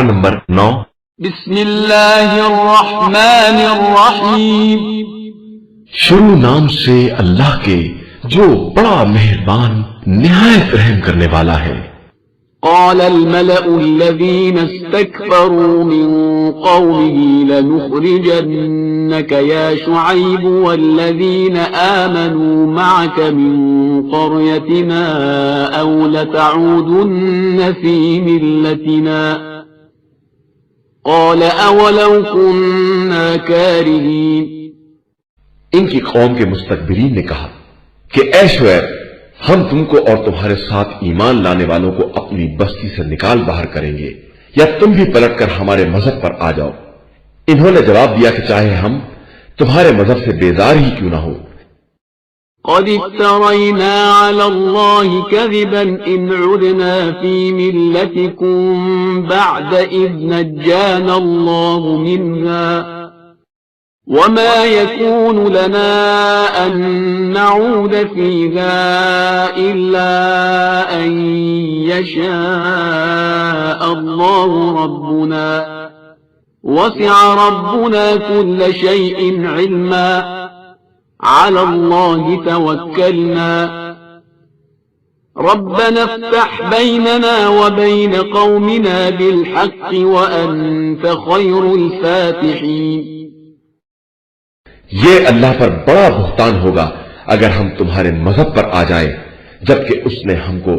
Number 9 بسم اللہ الرحمن الرحیم شروع نام سے اللہ کے جو بڑا مہربان نہایت رحم کرنے والا ہے۔ قال الملأ الذين استكبروا من قومه لنخرجنك يا شعيب والذين آمنوا معك من قريتنا أو لتعودن في ملتنا قال أولو كنا كارهين۔ ان کی قوم کے مستكبرین نے کہا کہ اے شعیب، ہم تم کو اور تمہارے ساتھ ایمان لانے والوں کو اپنی بستی سے نکال باہر کریں گے، یا تم بھی پلٹ کر ہمارے مذہب پر آ جاؤ۔ انہوں نے جواب دیا کہ چاہے ہم تمہارے مذہب سے بیزار ہی کیوں نہ ہو۔ قد افترينا على الله كذبا إن عدنا في ملتكم بعد إذ نجانا الله منها وما يكون لنا أن نعود فيها إلا أن يشاء الله ربنا وسع ربنا كل شيء علما على الله توكلنا ربنا افتح بيننا وبين قومنا بالحق وأنت خير الفاتحين۔ یہ اللہ پر بڑا بہتان ہوگا اگر ہم تمہارے مذہب پر آ جائیں، جبکہ اس نے ہم کو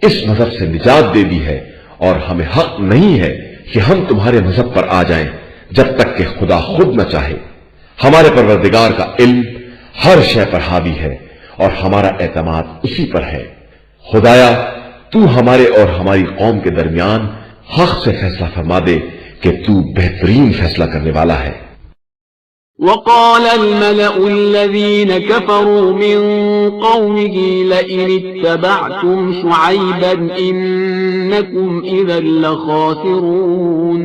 اس مذہب سے نجات دے دی ہے، اور ہمیں حق نہیں ہے کہ ہم تمہارے مذہب پر آ جائیں جب تک کہ خدا خود نہ چاہے۔ ہمارے پروردگار کا علم ہر شے پر حاوی ہے اور ہمارا اعتماد اسی پر ہے۔ خدایا تو ہمارے اور ہماری قوم کے درمیان حق سے فیصلہ فرما دے کہ تو بہترین فیصلہ کرنے والا ہے۔ وقال الملأ الذين كفروا من قومه لئن اتبعتم شعيبا إنكم إذا لخاسرون۔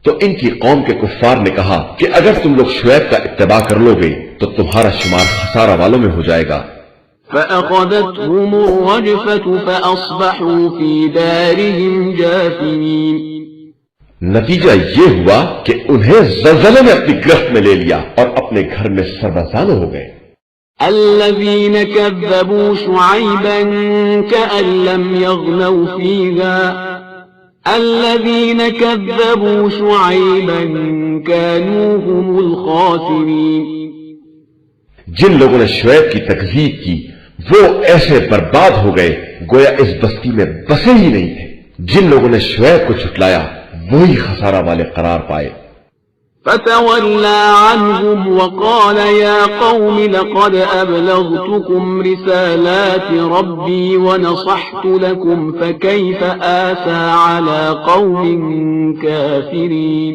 تو ان کی قوم کے کفار نے کہا کہ اگر تم لوگ شعیب کا اتباع کر لو گے تو تمہارا شمار خسارہ والوں میں ہو جائے گا۔ فأخذتهم الرجفة فأصبحوا في دارهم جاثمين۔ نتیجہ یہ ہوا کہ انہیں زلزلے نے اپنی گرفت میں لے لیا اور اپنے گھر میں سربسالو ہو گئے۔ الذين كذبوا شعيبا كأن لم يغنوا فيها الذين كذبوا شعيبا كانوا هم الخاسرين۔ جن لوگوں نے شعیب کی تکذیب کی وہ ایسے برباد ہو گئے گویا اس بستی میں بسے ہی نہیں تھے۔ جن لوگوں نے شعیب کو جھٹلایا وہی خسارہ والے قرار پائے۔ فتولى عنهم وقال يا قوم لقد أبلغتكم رسالات ربي ونصحت لكم فكيف آسى على قوم كافرين۔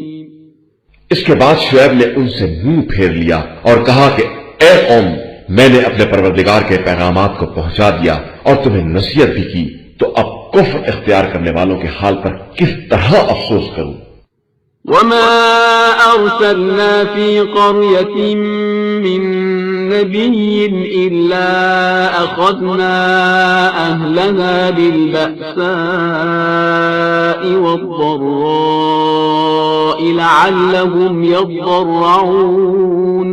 اس کے بعد شعیب نے ان سے منہ پھیر لیا اور کہا کہ اے قوم، میں نے اپنے پروردگار کے پیغامات کو پہنچا دیا اور تمہیں نصیحت بھی کی، تو اب کفر اختیار کرنے والوں کے حال پر کس طرح افسوس کروں۔ وما أرسلنا في قرية من نبي إلا أخذنا أهلها بالبأساء والضراء لعلهم يضرعون۔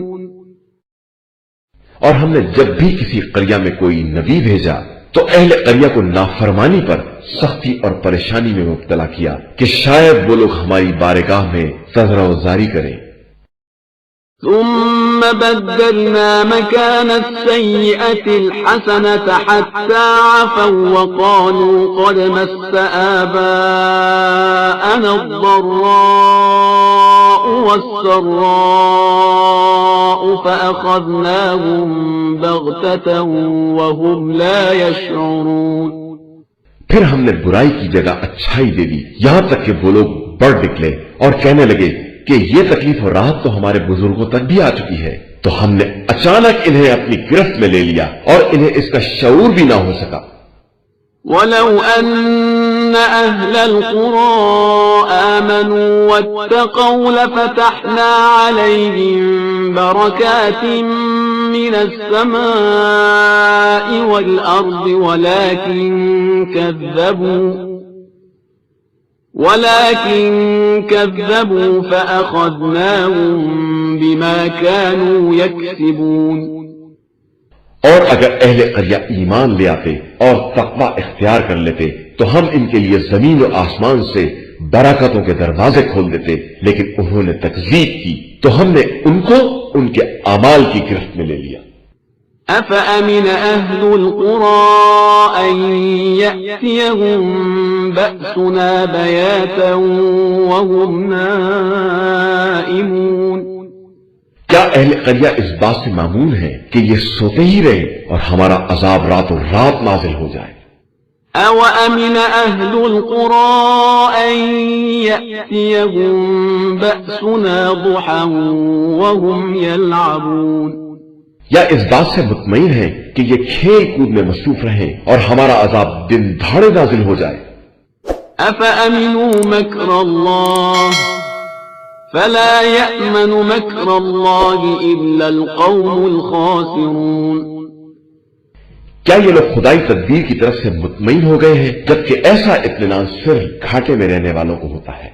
اور ہم نے جب بھی کسی قریہ میں کوئی نبی بھیجا تو اہل قریہ کو نافرمانی پر سختی اور پریشانی میں مبتلا کیا کہ شاید وہ لوگ ہماری بارگاہ میں تذرع زاری کریں۔ ثم بدلنا مكان السيئة الحسنة حتى عفوا وقالوا قد مس آباءنا الضراء والسراء فأخذناهم بغتة وهم لا يشعرون۔ پھر ہم نے برائی کی جگہ اچھائی دے دی یہاں تک کہ وہ لوگ بڑھ نکلے اور کہنے لگے کہ یہ تکلیف اور راحت تو ہمارے بزرگوں تک بھی آ چکی ہے، تو ہم نے اچانک انہیں اپنی گرفت میں لے لیا اور انہیں اس کا شعور بھی نہ ہو سکا۔ وَلَوْ أَنَّ أَهْلَ الْقُرَىٰ آمَنُوا وَاتَّقَوْا لَفَتَحْنَا عَلَيْهِم بَرَكَاتٍ مِّنَ السَّمَاءِ وَالْأَرْضِ ولكن كذبوا فأخذناهم بما كانوا يكسبون اور اگر اہل قریہ ایمان لے آتے اور تقوی اختیار کر لیتے تو ہم ان کے لیے زمین و آسمان سے برکتوں کے دروازے کھول دیتے، لیکن انہوں نے تکذیب کی تو ہم نے ان کو ان کے اعمال کی گرفت میں لے لیا۔ أفأمن أهل القرى أن يأتيهم بأسنا بياتا وهم نائمون کیا اہل قریہ اس بات سے معمون ہے کہ یہ سوتے ہی رہے اور ہمارا عذاب راتوں رات نازل ہو جائے؟ أَوَأَمِنَ أَهْلُ الْقُرَىٰ أَن يَأْتِيَهُم بَأْسُنَا ضُحًى وَهُمْ يَلْعَبُونَ یا اس بات سے مطمئن ہے کہ یہ کھیل کود میں مصروف رہیں اور ہمارا عذاب دن دھاڑے نازل ہو جائے؟ أَفَأَمِنُوا مَكْرَ اللَّهِ فَلَا يَأْمَنُ مَكْرَ اللَّهِ إِلَّا الْقَوْمُ الْخَاسِرُونَ کیا یہ لوگ خدائی تدبیر کی طرف سے مطمئن ہو گئے ہیں، جبکہ ایسا اطمینان صرف گھاٹے میں رہنے والوں کو ہوتا ہے؟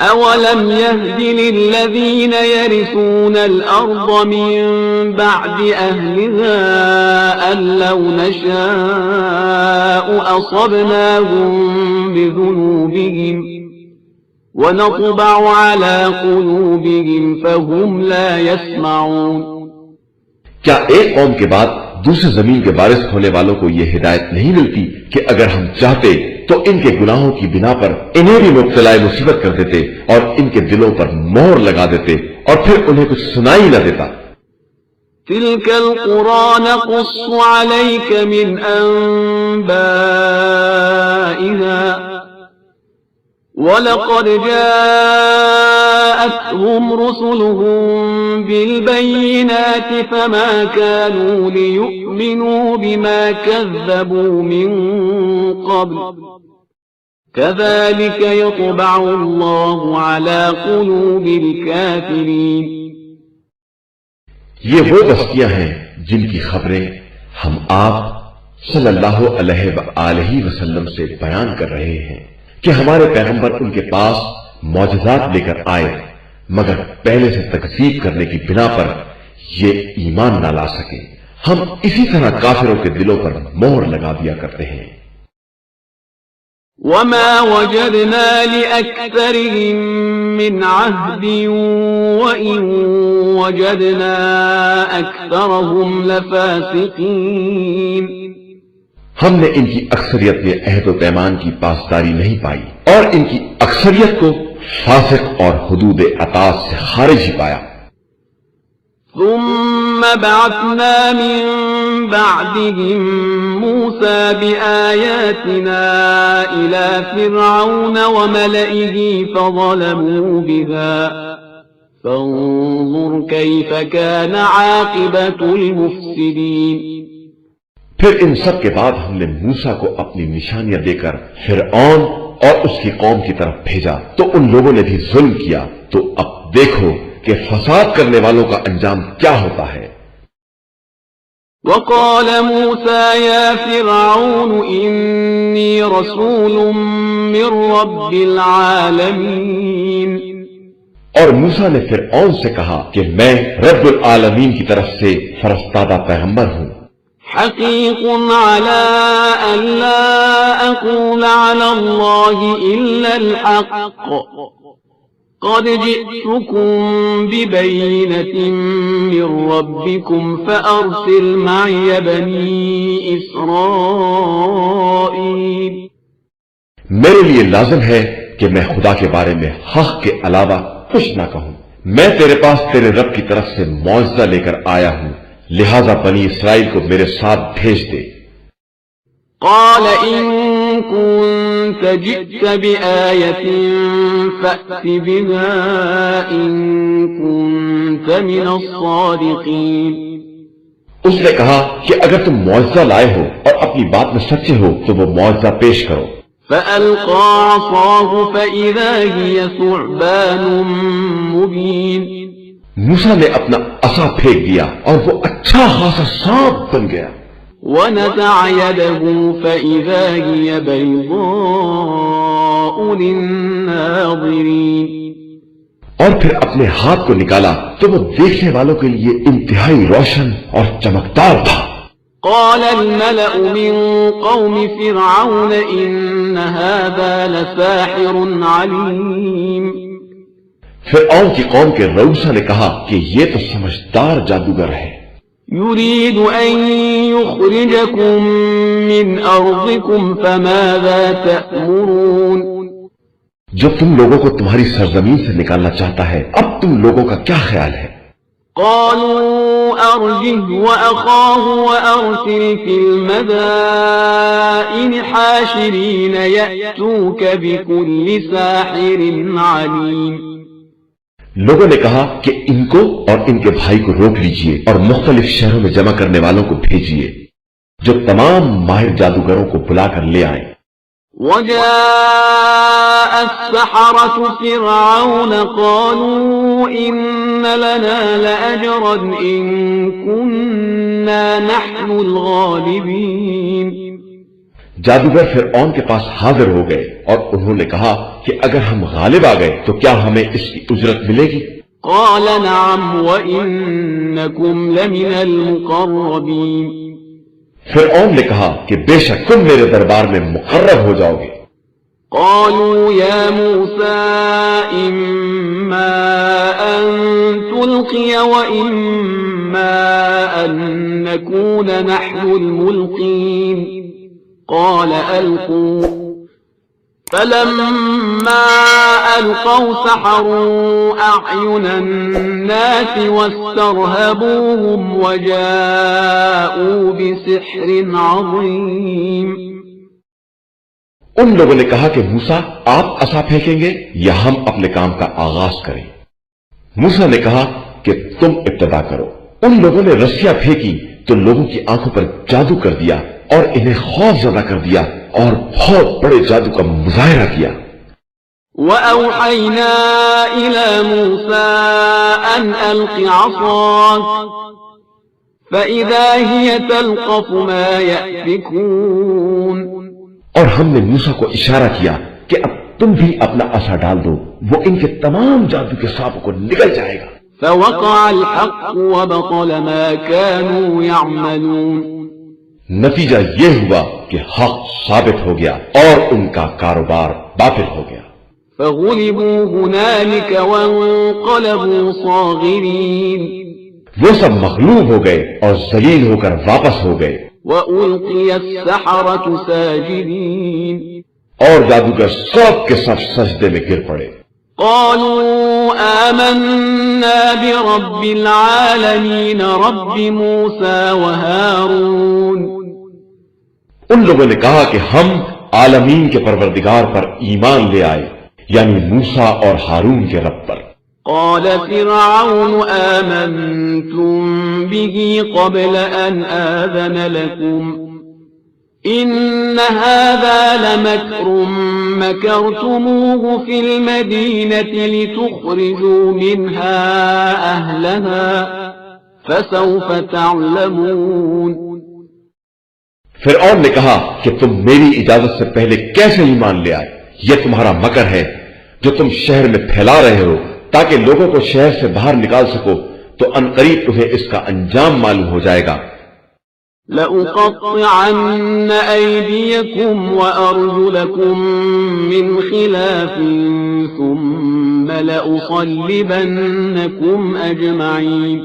أَوَلَمْ يَهْدِ لِلَّذِينَ يَرِثُونَ الْأَرْضَ مِن بَعْدِ أَهْلِهَا أَن لَّوْ نَشَاءُ أَصَبْنَاهُم بِذُنُوبِهِمْ وَنَطْبَعُ عَلَىٰ قُلُوبِهِمْ فَهُمْ لَا يَسْمَعُونَ کیا ایک قوم کے بعد دوسری زمین کے وارث ہونے والوں کو یہ ہدایت نہیں ملتی کہ اگر ہم چاہتے تو ان کے گناہوں کی بنا پر انہیں بھی مبتلا مصیبت کر دیتے اور ان کے دلوں پر مہر لگا دیتے اور پھر انہیں کچھ سنائی نہ دیتا؟ تِلْكَ الْقُرَىٰ نَقُصُّ عَلَيْكَ مِنْ أَنبَائِهَا وَلَقَدْ جَاءَتْهُمْ رُسُلُهُم بِالْبَيِّنَاتِ فَمَا كَانُوا لِيُؤْمِنُوا بِمَا كَذَّبُوا مِن قَبْلُ كَذَلِكَ يَطْبَعُ اللَّهُ عَلَىٰ قُلُوبِ الْكَافِرِينَ یہ وہ بستیاں ہیں جن کی خبریں ہم آپ صلی اللہ علیہ وآلہ وسلم سے بیان کر رہے ہیں کہ ہمارے پیغمبر ان کے پاس معجزات لے کر آئے، مگر پہلے سے تکذیب کرنے کی بنا پر یہ ایمان نہ لا سکے۔ ہم اسی طرح کافروں کے دلوں پر مہر لگا دیا کرتے ہیں۔ وَمَا وَجَدْنَا لِأَكْثَرِهِم مِّنْ عَهْدٍ وَإِن وَجَدْنَا أَكْثَرَهُمْ لَفَاسِقِينَ ہم نے ان کی اکثریت میں عہد و پیمان کی پاسداری نہیں پائی اور ان کی اکثریت کو فاسق اور حدود اطاعت سے خارج ہی پایا۔ ثم بعثنا من بعدهم موسى بآياتنا إلى فرعون وملئه فظلموا بها فانظر كيف كان عاقبة المفسدين پھر ان سب کے بعد ہم نے موسیٰ کو اپنی نشانیاں دے کر فرعون اور اس کی قوم کی طرف بھیجا تو ان لوگوں نے بھی ظلم کیا، تو اب دیکھو کہ فساد کرنے والوں کا انجام کیا ہوتا ہے۔ وقال موسى يا فرعون إني رسول من رب العالمين اور موسیٰ نے فرعون سے کہا کہ میں رب العالمین کی طرف سے فرستادہ پیغمبر ہوں۔ حقيق على أن لا أقول على الله إلا الحق قد جئتكم ببينة من ربكم فأرسل معي بني إسرائيل میرے لیے لازم ہے کہ میں خدا کے بارے میں حق کے علاوہ کچھ نہ کہوں۔ میں تیرے پاس تیرے رب کی طرف سے معجزہ لے کر آیا ہوں، لہذا بنی اسرائیل کو میرے ساتھ بھیج دے۔ قال إن كنت جئت بآية فأت بها إن كنت من الصادقين اس نے کہا کہ اگر تم معجزہ لائے ہو اور اپنی بات میں سچے ہو تو وہ معجزہ پیش کرو۔ فألقى عصاه فإذا هي ثعبان مبين موسیٰ نے اپنا عصا پھینک دیا اور وہ اچھا خاصا سانپ بن گیا۔ ونزع يده فإذا هي بيضاء بصائر للناظرين. اور پھر اپنے ہاتھ کو نکالا تو وہ دیکھنے والوں کے لیے انتہائی روشن اور چمکدار تھا. قال الملأ من قوم فرعون إن هذا لساحر عليم. فرعون کی قوم کے رؤسا نے کہا کہ یہ تو سمجھدار جادوگر ہے. يريد أن يخرجكم من أرضكم فماذا تأمرون. جو تم لوگوں کو تمہاری سرزمین سے نکالنا چاہتا ہے اب تم لوگوں کا کیا خیال ہے؟ قالوا أرجه وأخاه وأرسل في المدائن حاشرين يأتوك بكل ساحر عليم. لوگوں نے کہا کہ ان کو اور ان کے بھائی کو روک لیجئے اور مختلف شہروں میں جمع کرنے والوں کو بھیجئے جو تمام ماہر جادوگروں کو بلا کر لے آئیں. وجاء السحرة فرعون قالوا إن لنا لأجرا إن كنا نحن الغالبين. جادوگر فرعون کے پاس حاضر ہو گئے اور انہوں نے کہا کہ اگر ہم غالب آ گئے تو کیا ہمیں اس کی اجرت ملے گی؟ قال نعم وإنكم لمن المقربين. فرعون نے کہا کہ بے شک تم میرے دربار میں مقرب ہو جاؤ گے. قالوا يا موسى إما أن تلقي وإما أن نكون نحن الملقين. قال ألقوا. فلما ألقوا سحروا أعين الناس واسترهبوهم وجاءوا بسحر عظيم. ان لوگوں نے کہا کہ موسیٰ آپ عصا پھینکیں گے یا ہم اپنے کام کا آغاز کریں؟ موسیٰ نے کہا کہ تم ابتدا کرو. ان لوگوں نے رسیاں پھینکی تو لوگوں کی آنکھوں پر جادو کر دیا اور انہیں خوف زدہ کر دیا اور بہت بڑے جادو کا مظاہرہ کیا. وَأَوْحَيْنَا إِلَى مُوسَىٰ أَنْ أَلْقِ عَصَاكَ فَإِذَا هِيَ تَلْقَفُ مَا يَأْفِكُونَ. اور ہم نے موسیٰ کو اشارہ کیا کہ اب تم بھی اپنا عصا ڈال دو وہ ان کے تمام جادو کے سانپوں کو نگل جائے گا. فَوَقَعَ الْحَقُّ وَبَطَلَ مَا كَانُوا يَعْمَلُونَ. نتیجہ یہ ہوا کہ حق ثابت ہو گیا اور ان کا کاروبار باطل ہو گیا. فَغُلِبُوا هُنَالِكَ وَانقَلَبُوا صَاغِرِينَ. وہ سب مغلوب ہو گئے اور ذلیل ہو کر واپس ہو گئے. وَأُلْقِيَ السَّحَرَةُ سَاجِدِينَ. اور جادوگر سب کے سب سجدے میں گر پڑے. قالوا آمنا برب العالمين رب موسى وهارون. ان لوگوں نے کہا کہ ہم عالمین کے پروردگار پر ایمان لے آئے یعنی موسیٰ اور ہارون کے رب پر. قال فرعون آمنتم به قبل أن آذن لكم إن هذا لمكر مكرتموه في المدينة لتخرجوا منها أهلها فسوف تعلمون. فرعون نے کہا کہ تم میری اجازت سے پہلے کیسے ایمان لے آئے؟ یہ تمہارا مکر ہے جو تم شہر میں پھیلا رہے ہو تاکہ لوگوں کو شہر سے باہر نکال سکو تو عنقریب تمہیں اس کا انجام معلوم ہو جائے گا. لأقطعن أيديكم وأرجلكم من خلاف ثم لأصلبنكم أجمعين.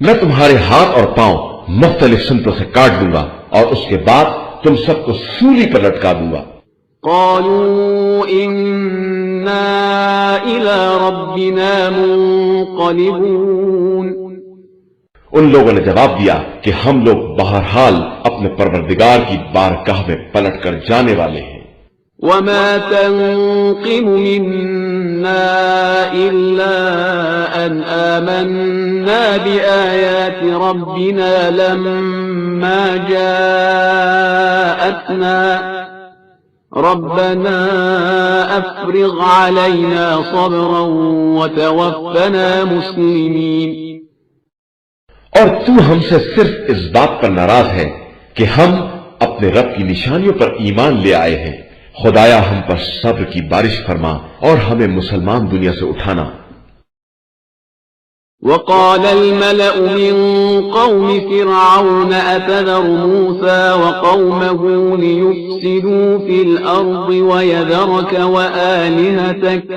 میں تمہارے ہاتھ اور پاؤں مختلف سمتوں سے کاٹ دوں گا اور اس کے بعد تم سب کو سولی پر لٹکا دوں گا. قالوا إنا إلى ربنا منقلبون. ان لوگوں نے جواب دیا کہ ہم لوگ بہرحال اپنے پروردگار کی بارگاہ میں پلٹ کر جانے والے ہیں. وما تنقم منا إلا أن آمنا بآيات ربنا لما جاءتنا ربنا أفرغ علينا صبرا وتوفنا مسلمين. اور تو ہم سے صرف اس بات پر ناراض ہے کہ ہم اپنے رب کی نشانیوں پر ایمان لے آئے ہیں. خدایا ہم پر صبر کی بارش فرما اور ہمیں مسلمان دنیا سے اٹھانا۔ وقال الملأ من قوم فرعون أتذر موسى وقومه ليفسدوا في الأرض ويذرك وآلهتك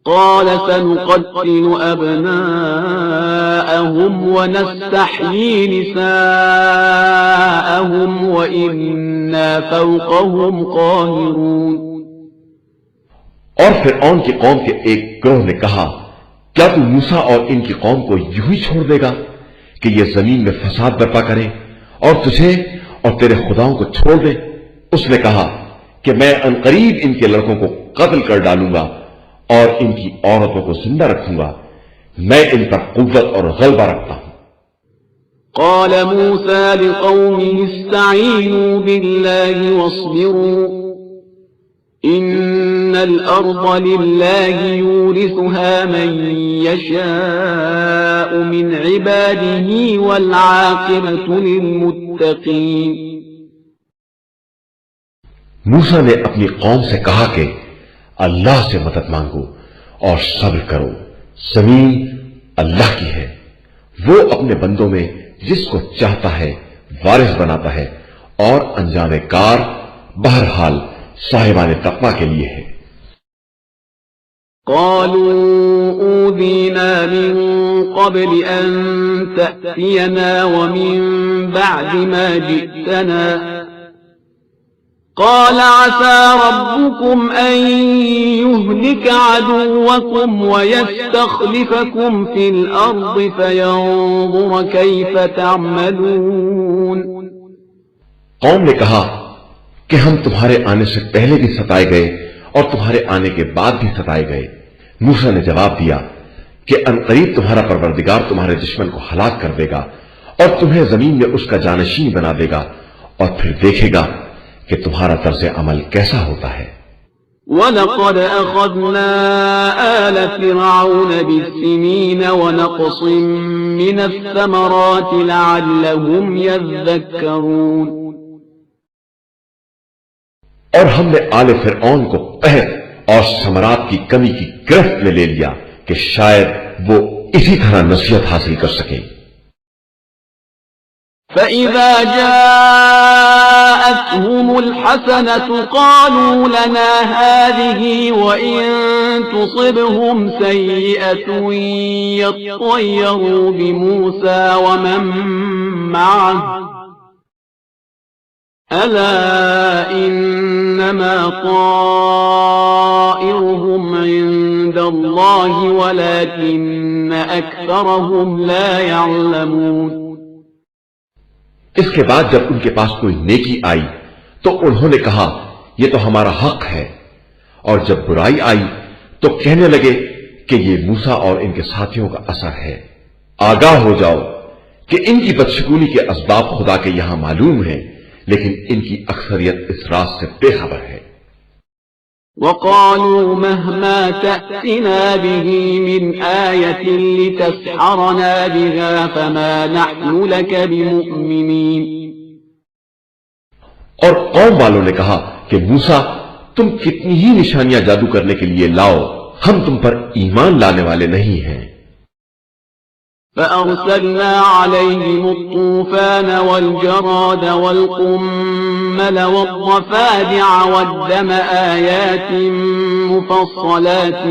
قال سنقتل أبناءهم ونستحيي نساءهم وإنا فوقهم قاهرون۔ اور فرعون کی قوم کے ایک گروہ نے کہا کیا تو موسیٰ اور ان کی قوم کو یوں ہی چھوڑ دے گا کہ یہ زمین میں فساد برپا کرے اور تجھے اور تیرے خداؤں کو چھوڑ دے؟ اس نے کہا کہ میں عنقریب ان کے لڑکوں کو قتل کر ڈالوں گا اور ان کی عورتوں کو زندہ رکھوں گا، میں ان پر قوت اور غلبہ رکھتا ہوں۔ قال موسى لقومه استعينوا بالله واصبروا إن الأرض لله يورثها من يشاء من عباده والعاقبة للمتقين۔ موسیٰ نے اپنی قوم سے کہا کہ اللہ سے مدد مانگو اور صبر کرو، زمین اللہ کی ہے، وہ اپنے بندوں میں جس کو چاہتا ہے وارث بناتا ہے اور انجام کار بہرحال صاحبان تقویٰ کے لیے ہے۔ قالوا أوذينا من قبل أن تأتينا ومن بعد ما جئتنا قال عسى ربكم أن يهلك عدوكم ويستخلفكم في الأرض فينظر كيف تعملون۔ قوم نے کہا کہ ہم تمہارے آنے سے پہلے بھی ستائے گئے اور تمہارے آنے کے بعد بھی ستائے گئے۔ موسیٰ نے جواب دیا کہ عنقریب تمہارا پروردگار تمہارے دشمن کو ہلاک کر دے گا اور تمہیں زمین میں اس کا جانشین بنا دے گا اور پھر دیکھے گا کہ تمہارا طرز عمل کیسا ہوتا ہے۔ وَلَقَدْ أَخَذْنَا آلَ فِرْعَوْنَ بِالسِّنِينَ وَنَقْصٍ مِّنَ الثَّمَرَاتِ لَعَلَّهُمْ يَذَّكَّرُونَ۔ اور ہم نے آل فرعون کو قحط اور ثمرات کی کمی کی گرفت میں لے لیا کہ شاید وہ اسی طرح نصیحت حاصل کر سکیں۔ فَإِذَا جَاءَتْهُمُ الْحَسَنَةُ قَالُوا لَنَا هَٰذِهِ وَإِن تُصِبْهُمْ سَيِّئَةٌ يَطَّيَّرُوا بِمُوسَىٰ وَمَن مَّعَهُ أَلَا إِنَّمَا طَائِرُهُمْ عِندَ اللَّهِ وَلَٰكِنَّ أَكْثَرَهُمْ لَا يَعْلَمُونَ۔ اس کے بعد جب ان کے پاس کوئی نیکی آئی تو انہوں نے کہا یہ تو ہمارا حق ہے، اور جب برائی آئی تو کہنے لگے کہ یہ موسیٰ اور ان کے ساتھیوں کا اثر ہے۔ آگاہ ہو جاؤ کہ ان کی بدشگونی کے اسباب خدا کے یہاں معلوم ہیں، لیکن ان کی اکثریت اس راز سے بے خبر ہے۔ وَقَالُوا مَهْمَا تَأْتِنَا بِهِ مِنْ آيَةٍ لِتَسْحَرَنَا بِهَا فَمَا نَحْنُ لَكَ بِمُؤْمِنِينَ۔ اور قوم والوں نے کہا کہ موسیٰ تم کتنی ہی نشانیاں جادو کرنے کے لیے لاؤ، ہم تم پر ایمان لانے والے نہیں ہیں۔ فَأَرْسَلْنَا عَلَيْهِمُ الطُّوفَانَ وَالْجَرَادَ وَالْقُمَّلَ وَالضَّفَادِعَ وَالدَّمَ آيَاتٍ مُفَصَّلَاتٍ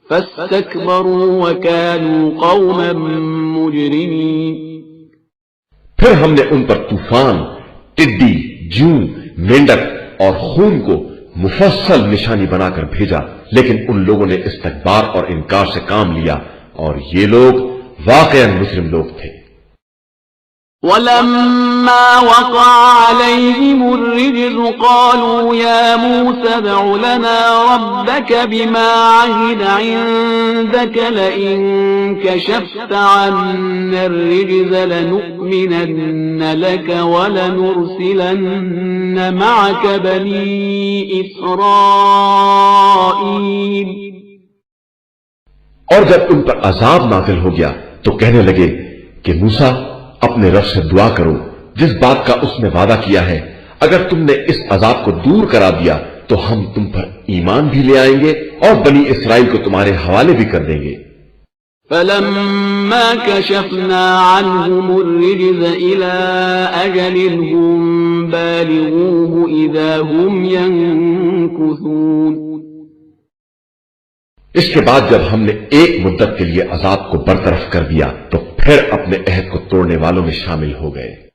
فَاسْتَكْبَرُوا وَكَانُوا قَوْمًا مُجْرِمِينَ۔ پھر ہم نے ان پر طوفان، ٹڈی، جوں، مینڈک اور خون کو مفصل نشانی بنا کر بھیجا، لیکن ان لوگوں نے استکبار اور انکار سے کام لیا، اور یہ لوگ واقعاً مجرم لوگ تھے۔ وَلَمَّا وَقَعَ عَلَيْهِمُ الرِّجْزُ قَالُوا يَا مُوسَى ادْعُ لَنَا رَبَّكَ بِمَا عَهِدَ عِندَكَ لَئِن كَشَفْتَ عَنَّا الرِّجْزَ لَنُؤْمِنَنَّ لَكَ وَلَنُرْسِلَنَّ مَعَكَ بَنِي إِسْرَائِيلَ۔ اور جب ان پر عذاب نازل ہو گیا تو کہنے لگے کہ موسیٰ اپنے رب سے دعا کرو، جس بات کا اس نے وعدہ کیا ہے اگر تم نے اس عذاب کو دور کرا دیا تو ہم تم پر ایمان بھی لے آئیں گے اور بنی اسرائیل کو تمہارے حوالے بھی کر دیں گے۔ فلما كشفنا عنهم الرجز إلى أجل هم بالغوه إذا هم ينكثون۔ اس کے بعد جب ہم نے ایک مدت کے لیے عذاب کو برطرف کر دیا تو پھر اپنے عہد کو توڑنے والوں میں شامل ہو گئے۔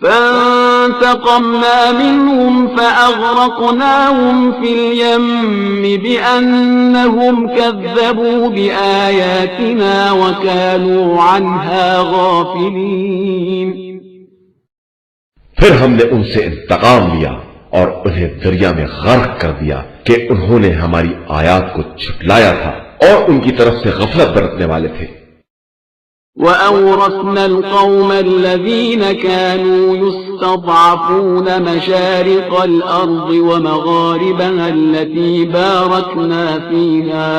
فانتقمنا منهم فأغرقناهم في اليم بأنهم كذبوا بآياتنا وكانوا عنها غافلين۔ پھر ہم نے ان سے انتقام لیا اور انہیں دریا میں غرق کر دیا کہ انہوں نے ہماری آیات کو جھٹلایا تھا اور ان کی طرف سے غفلت برتنے والے تھے۔ وأورثنا القوم الذين كانوا يستضعفون مشارق الأرض ومغاربها التي باركنا فيها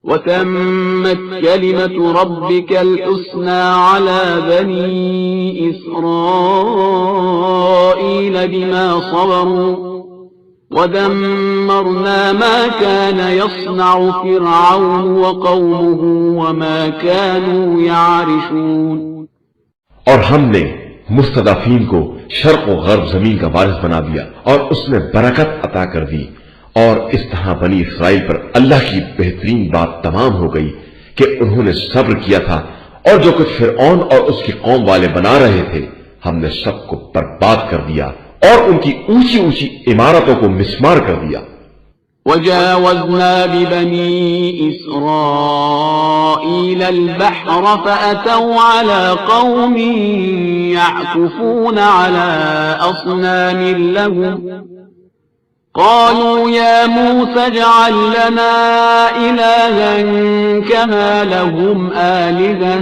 وتمت كلمة ربك الحسنى على بني إسرائيل بما صبروا ودمرنا ما كان يصنع فرعون وقومه وما كانوا يعرشون۔ اور ہم نے مستضعفین کو شرق و غرب زمین کا وارث بنا دیا اور اس میں برکت عطا کر دی، اور اس طرح بنی اسرائیل پر اللہ کی بہترین بات تمام ہو گئی کہ انہوں نے صبر کیا تھا، اور جو کچھ فرعون اور اس کی قوم والے بنا رہے تھے ہم نے سب کو برباد کر دیا اور ان کی اونچی اونچی عمارتوں کو مسمار کر دیا۔ وجاوزنا ببني إسرائيل البحر فأتوا على قوم يعكفون على أصنام لهم قالوا يا موسى اجعل لنا إلها كما لهم آلهة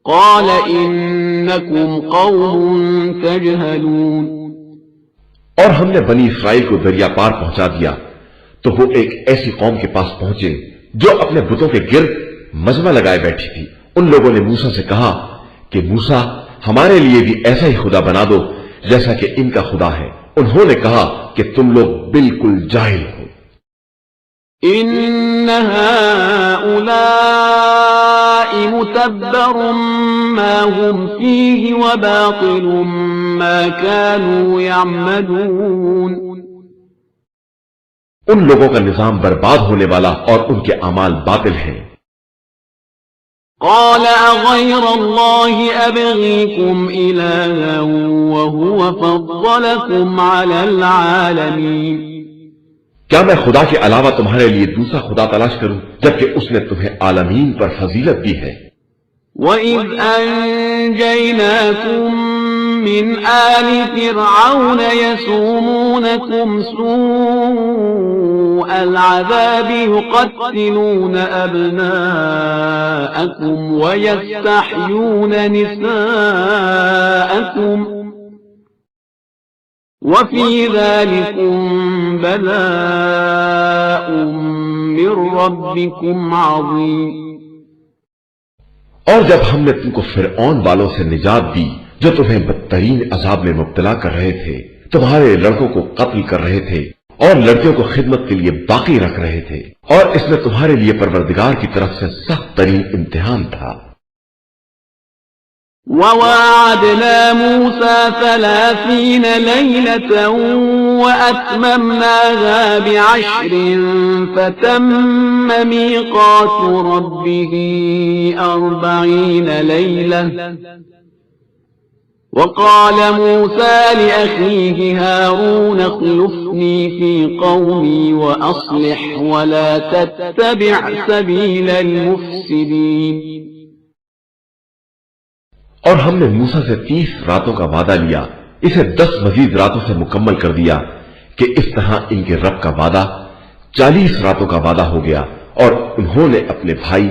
قال إنكم قوم تجهلون۔ اور ہم نے بنی اسرائیل کو دریا پار پہنچا دیا تو وہ ایک ایسی قوم کے پاس پہنچے جو اپنے بتوں کے گرد مجمع لگائے بیٹھی تھی۔ ان لوگوں نے موسیٰ سے کہا کہ موسیٰ ہمارے لیے بھی ایسا ہی خدا بنا دو جیسا کہ ان کا خدا ہے۔ انہوں نے کہا کہ تم لوگ بالکل جاہل ہو۔ ان هؤلاء متبر ما هم فيه وباطل ما كانوا يعملون۔ ان لوگوں کا نظام برباد ہونے والا اور ان کے اعمال باطل ہیں۔ قال أغير الله أبغيكم إلها وهو فضلكم على العالمين۔ کیا میں خدا کے علاوہ تمہارے لیے دوسرا خدا تلاش کروں جبکہ اس نے تمہیں عالمین پر فضیلت دی ہے۔ وَإِذْ أَنْجَيْنَاكُمْ مِنْ آلِ فِرْعَوْنَ يَسُومُونَكُمْ سُوءَ الْعَذَابِ يُقَتِّلُونَ أَبْنَاءَكُمْ وَيَسْتَحْيُونَ نِسَاءَكُمْ وَفِي ذَلِكُمْ بَلَاءٌ مِّن رَّبِّكُمْ عَظِيمٌ۔ اور جب ہم نے تم کو فرعون والوں سے نجات دی جو تمہیں بدترین عذاب میں مبتلا کر رہے تھے، تمہارے لڑکوں کو قتل کر رہے تھے اور لڑکیوں کو خدمت کے لیے باقی رکھ رہے تھے، اور اس میں تمہارے لیے پروردگار کی طرف سے سخت ترین امتحان تھا۔ وَوَاعَدْنَا مُوسَى 30 لَيْلَةً وَأَتْمَمْنَاهَا ب10 فَتَمَّ مِيقَاتُ رَبِّهِ 40 لَيْلَةً وَقَالَ مُوسَى لِأَخِيهِ هَارُونَ اخْلُفْنِي فِي قَوْمِي وَأَصْلِحْ وَلَا تَتَّبِعْ سَبِيلَ الْمُفْسِدِينَ۔ اور ہم نے موسیٰ سے 30 راتوں کا وعدہ لیا، اسے 10 مزید راتوں سے مکمل کر دیا کہ اس طرح ان کے رب کا وعدہ 40 راتوں کا وعدہ ہو گیا۔ اور انہوں نے اپنے بھائی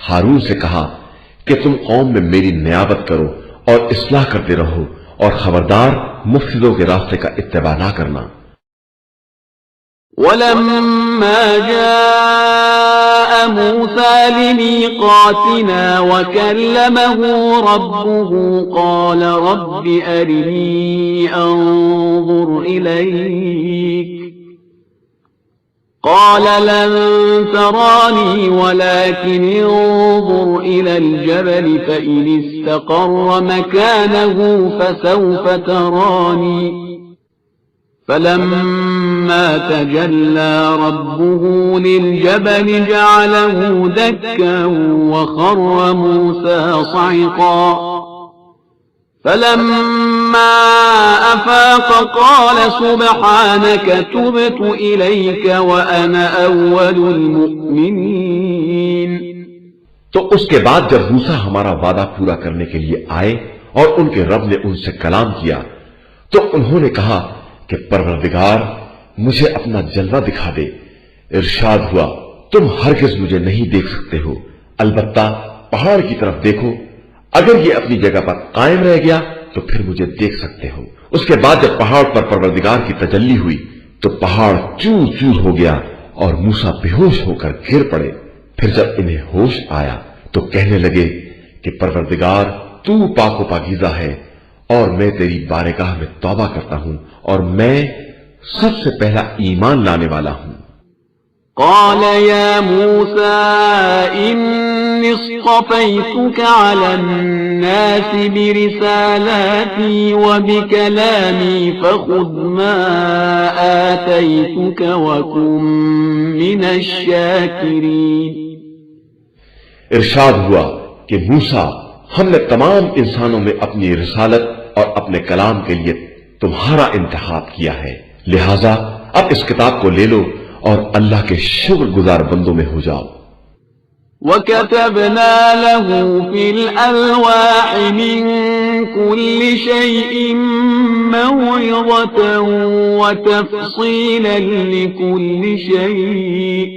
ہارون سے کہا کہ تم قوم میں میری نیابت کرو اور اصلاح کرتے رہو، اور خبردار مفسدوں کے راستے کا اتباع نہ کرنا۔ وَلَمَّا جَاءَ مُوسَى موسى لميقاتنا وكلمه ربه قال رب أرني أنظر إليك قال لن تراني ولكن انظر إلى الجبل فإن استقر مكانه فسوف تراني فلما تجلى ربه للجبل جعله دكا وخر موسى صعقا فلما أفاق قال سبحانك تبت إليك وأنا أول المؤمنين. تو اس کے بعد جب موسیٰ ہمارا وعدہ پورا کرنے کے لیے آئے اور ان کے رب نے ان سے کلام کیا تو انہوں نے کہا کہ پروردگار مجھے اپنا جلوہ دکھا دے. ارشاد ہوا تم ہرگز مجھے نہیں دیکھ سکتے ہو، البتہ پہاڑ کی طرف دیکھو، اگر یہ اپنی جگہ پر قائم رہ گیا تو پھر مجھے دیکھ سکتے ہو. اس کے بعد جب پہاڑ پر پروردگار کی تجلی ہوئی تو پہاڑ چور چور ہو گیا اور موسیٰ بے ہوش ہو کر گر پڑے. پھر جب انہیں ہوش آیا تو کہنے لگے کہ پروردگار تو پاک و پاکیزہ ہے اور میں تیری بارگاہ میں توبہ کرتا ہوں اور میں سب سے پہلا ایمان لانے والا ہوں. قال يا موسى إني اصطفيتك على الناس برسالاتي وبكلامي فخذ ما آتيتك وكن من الشاكرين. ارشاد ہوا کہ موسیٰ ہم نے تمام انسانوں میں اپنی رسالت اور اپنے کلام کے لیے تمہارا انتخاب کیا ہے، لہذا اب اس کتاب کو لے لو اور اللہ کے شکر گزار بندوں میں ہو جاؤ. وَكَتَبْنَا لَهُ فِي الْأَلْوَاحِ مِنْ كُلِّ شَيْءٍ مَوْعِظَةً وَتَفْصِيلًا لِكُلِّ شَيْءٍ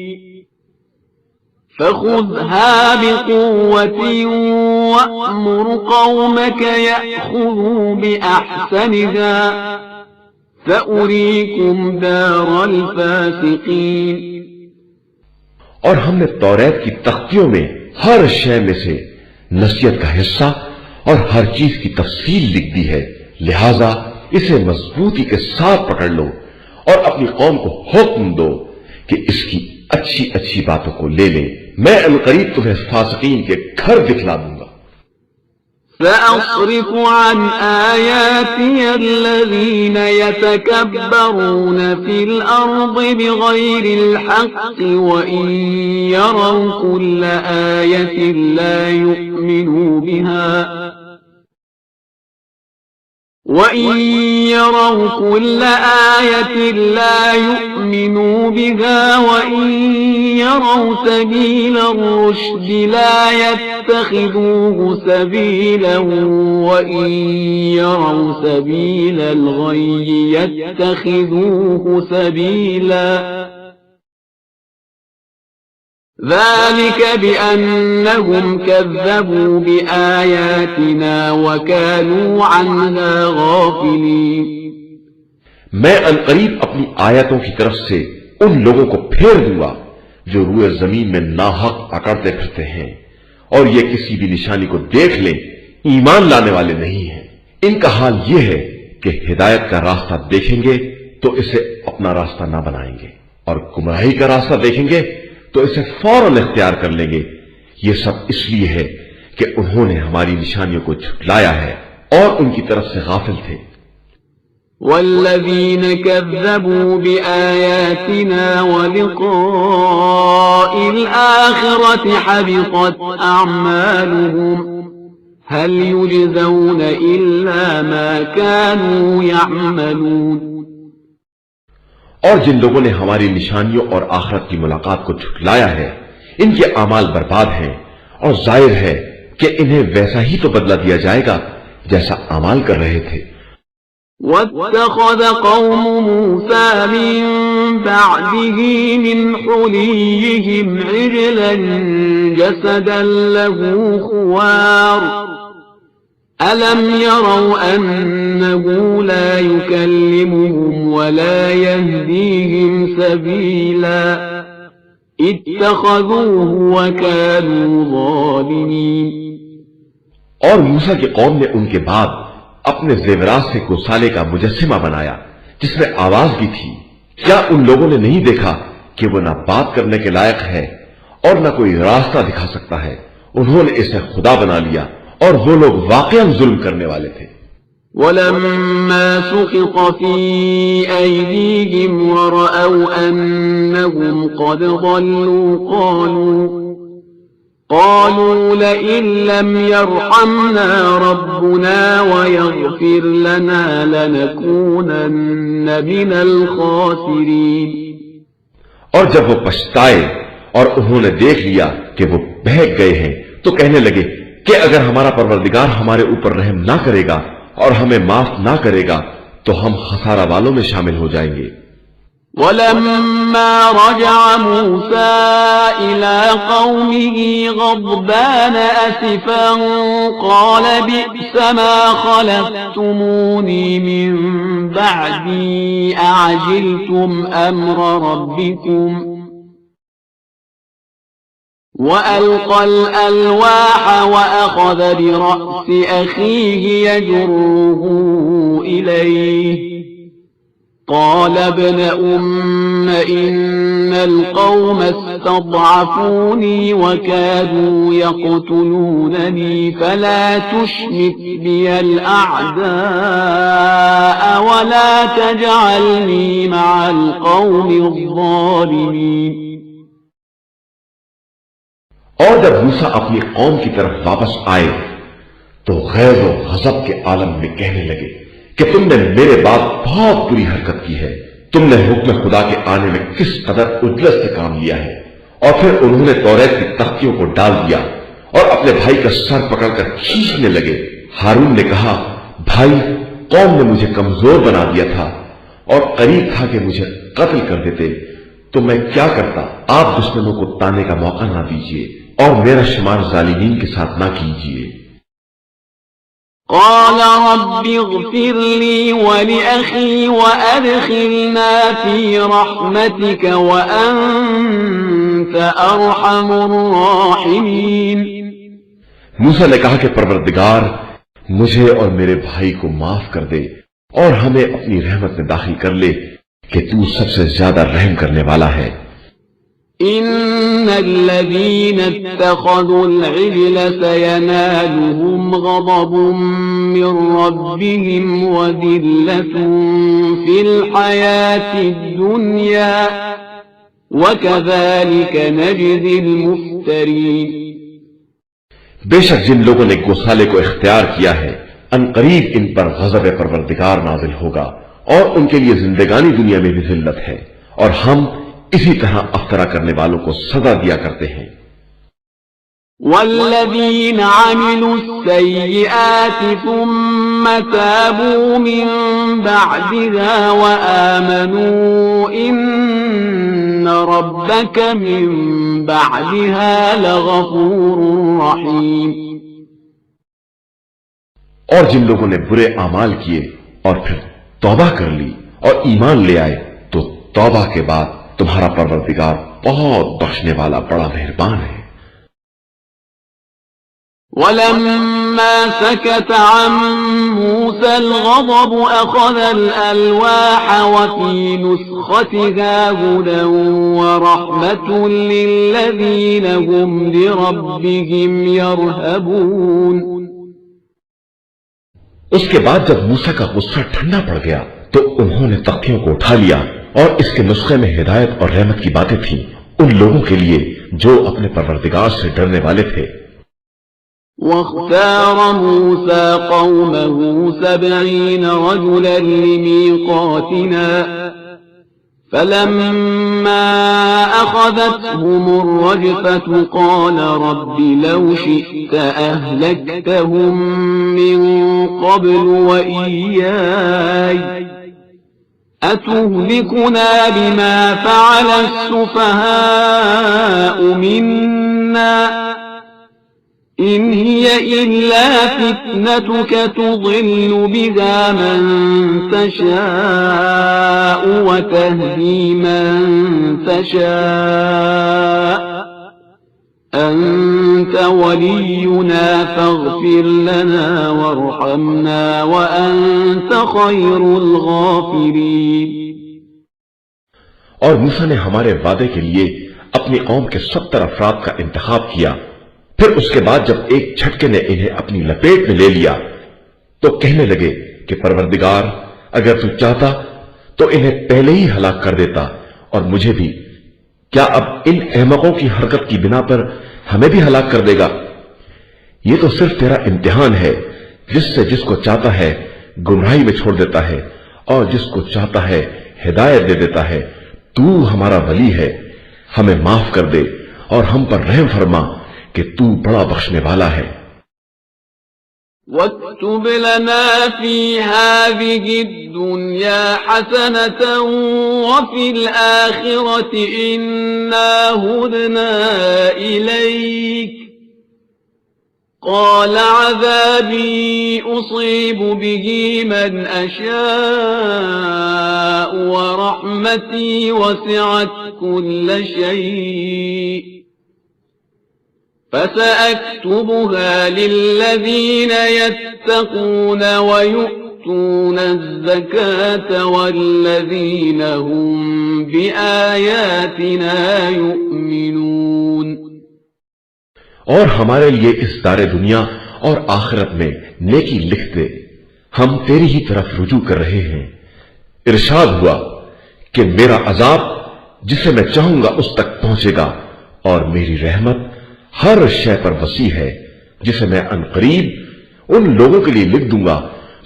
فَخُذْهَا بِقُوَّةٍ وَأْمُرْ قَوْمَكَ يَأْخُذُوا بِأَحْسَنِهَا فَأُرِيكُمْ دَارَ الْفَاسِقِينَ. اور ہم نے توریت کی تختیوں میں ہر شے میں سے نصیحت کا حصہ اور ہر چیز کی تفصیل لکھ دی ہے، لہذا اسے مضبوطی کے ساتھ پکڑ لو اور اپنی قوم کو حکم دو کہ اس کی اچھی اچھی باتوں کو لے لیں، میں عنقریب تمہیں فاسقین کے گھر دکھلا دوں گا. سأصرف عن آياتي الذين يتكبرون في الأرض بغير الحق وإن يروا كل آية لا يؤمنوا بها وَإِن يَرَوْا كُلَّ آيَةٍ لَا يُؤْمِنُوا بِهَا وَإِن يَرَوْا سَبِيلَ الرُّشْدِ لَا يَتَّخِذُوهُ سَبِيلًا وَإِن يَرَوْا سَبِيلَ الْغَيِّ يَتَّخِذُوهُ سَبِيلًا ذلك بأنهم كذبوا بآياتنا وكانوا عنها غافلين. میں عنقریب اپنی آیتوں کی طرف سے ان لوگوں کو پھیر دوں گا جو روئے زمین میں ناحق اکڑتے پھرتے ہیں اور یہ کسی بھی نشانی کو دیکھ لیں ایمان لانے والے نہیں ہیں. ان کا حال یہ ہے کہ ہدایت کا راستہ دیکھیں گے تو اسے اپنا راستہ نہ بنائیں گے اور گمراہی کا راستہ دیکھیں گے تو اسے فوراً اختیار کر لیں گے. یہ سب اس لیے ہے کہ انہوں نے ہماری نشانیوں کو جھٹلایا ہے اور ان کی طرف سے غافل تھے. والذین کذبوا بآیاتنا ولقاء الآخرة حبطت اعمالهم هل يجزون الا ما كانوا يعملون. اور جن لوگوں نے ہماری نشانیوں اور آخرت کی ملاقات کو جھٹلایا ہے ان کے اعمال برباد ہیں اور ظاہر ہے کہ انہیں ویسا ہی تو بدلہ دیا جائے گا جیسا اعمال کر رہے تھے. وَاتَّخَذَ قَوْمُ مُوسَى مِن بَعْدِهِ مِنْ حُلِيِّهِمْ عِجْلًا جَسَدًا لَهُ خُوَارٌ أَلَمْ يَرَوْا أَنَّهُ لَا يُكَلِّمُهُمْ وَلَا يَهْدِيهِمْ سَبِيلًا اتخذوه وكانوا ظالمين۔ اور موسیٰ کی قوم نے ان کے بعد اپنے زیورات سے گوسالے کا مجسمہ بنایا جس میں آواز بھی تھی۔ کیا ان لوگوں نے نہیں دیکھا کہ وہ نہ بات کرنے کے لائق ہے اور نہ کوئی راستہ دکھا سکتا ہے؟ انہوں نے اسے خدا بنا لیا اور وہ لوگ واقعا ظلم کرنے والے تھے۔ وَلَمَّا سُقِطَ فِي أَيْدِيهِمْ وَرَأَوْا أَنَّهُمْ قَدْ ضَلُّوا قالوا لئن لم يرحمنا ربنا ويغفر لنا لنكونن من الخاسرين۔ اور جب وہ پچھتائے اور انہوں نے دیکھ لیا کہ وہ بہک گئے ہیں تو کہنے لگے کہ اگر ہمارا پروردگار ہمارے اوپر رحم نہ کرے گا اور ہمیں معاف نہ کرے گا تو ہم خسارہ والوں میں شامل ہو جائیں گے۔ وَلَمَّا رَجَعَ مُوسَىٰ إِلَىٰ قَوْمِهِ غَضْبَانَ أَسِفًا قَالَ بِئْسَ مَا خَلَفْتُمُونِي مِن بَعْدِي أَعَجِلْتُمْ أَمْرَ رَبِّكُمْ وَأَلْقَى الْأَلْوَاحَ وَأَخَذَ بِرَأْسِ أَخِيهِ يَجُرُّهُ إِلَيْهِ قال ابن أم إن القوم استضعفوني وكادوا يقتلونني فلا تشمت بي الأعداء ولا تجعلني مع القوم الظالمين۔ اور جب موسیٰ اپنی قوم کی طرف واپس آئے تو غیظ و غضب کے عالم میں کہنے لگے کہ تم نے میرے بعد بہت بری حرکت کی ہے۔ تم نے حکم خدا کے آنے میں کس قدر عجلت سے کام لیا ہے۔ اور پھر انہوں نے توریت کی تختیوں کو ڈال دیا اور اپنے بھائی کا سر پکڑ کر کھینچنے لگے۔ ہارون نے کہا بھائی قوم نے مجھے کمزور بنا دیا تھا اور قریب تھا کہ مجھے قتل کر دیتے تو میں کیا کرتا؟ آپ دشمنوں کو تانے کا موقع نہ دیجیے اور میرا شمار ظالمین کے ساتھ نہ کیجیے۔ قال رب اغفر لي ولأخي وأدخلنا في رحمتك وأنت أرحم الراحمين۔ موسیٰ نے کہا کہ پروردگار مجھے اور میرے بھائی کو معاف کر دے اور ہمیں اپنی رحمت میں داخل کر لے کہ تو سب سے زیادہ رحم کرنے والا ہے۔ إن الذين اتخذوا العجل سينالهم غضب من ربهم وذلة في الحياة الدنيا وكذلك نجزي المفترين۔ بے شک جن لوگوں نے گوسالے کو اختیار کیا ہے ان قریب ان پر غضب پروردگار نازل ہوگا اور ان کے لیے زندگانی دنیا میں بھی ذلت ہے، اور ہم اسی طرح افطرا کرنے والوں کو سزا دیا کرتے ہیں۔ والذین عملوا السیئات ثم تابوا من بعدها وآمنوا ان ربک من بعدها لغفور رحیم۔ اور جن لوگوں نے برے اعمال کیے اور پھر توبہ کر لی اور ایمان لے آئے تو توبہ کے بعد تمہارا پروردگار بہت بخشنے والا بڑا مہربان ہے۔ وَلَمَّا سَكَتَ عَن مُوسَى الْغَضَبُ أَخَذَ الْأَلْوَاحَ وَفِي نُسْخَتِهَا هُدًى وَرَحْمَةٌ لِّلَّذِينَ هُمْ لِرَبِّهِمْ يَرْهَبُونَ۔ اس کے بعد جب موسیٰ کا غصہ ٹھنڈا پڑ گیا تو انہوں نے تختیوں کو اٹھا لیا اور اس کے نسخے میں ہدایت اور رحمت کی باتیں تھیں ان لوگوں کے لیے جو اپنے پروردگار سے ڈرنے والے تھے۔ واختار موسى قومه 70 رجلا لميقاتنا فلما أخذتهم الرجفة قال رب لو شئت أهلكتهم من قبل وإياي أتهلكنا بما فعل السفهاء منا إن هي إلا فتنتك تضل بها من تشاء وتهدي من تشاء أنت ولينا فاغفر لنا وارحمنا وأنت خير الغافرين۔ اور موسیٰ نے ہمارے وعدے کے لیے اپنی قوم کے 70 افراد کا انتخاب کیا، پھر اس کے بعد جب ایک جھٹکے نے انہیں اپنی لپیٹ میں لے لیا تو کہنے لگے کہ پروردگار اگر تو چاہتا تو انہیں پہلے ہی ہلاک کر دیتا اور مجھے بھی، کیا اب ان احمقوں کی حرکت کی بنا پر ہمیں بھی ہلاک کر دے گا؟ یہ تو صرف تیرا امتحان ہے، جس سے جس کو چاہتا ہے گمراہی میں چھوڑ دیتا ہے اور جس کو چاہتا ہے ہدایت دے دیتا ہے۔ تو ہمارا ولی ہے، ہمیں معاف کر دے اور ہم پر رحم فرما کہ تو بڑا بخشنے والا ہے۔ واكتب لنا في هذه الدنيا حسنة وفي الآخرة إنا هدنا إليك قال عذابي أصيب به من أشاء ورحمتي وسعت كل شيء فسأكتبها للذين يتقون ويؤتون الزكاة والذين هم بآياتنا يؤمنون۔ اور ہمارے لیے اس دار دنیا اور آخرت میں نیکی لکھ دے، ہم تیری ہی طرف رجوع کر رہے ہیں۔ ارشاد ہوا کہ میرا عذاب جسے میں چاہوں گا اس تک پہنچے گا اور میری رحمت ہر شے پر وسیع ہے، جسے میں عنقریب ان لوگوں کے لیے لکھ دوں گا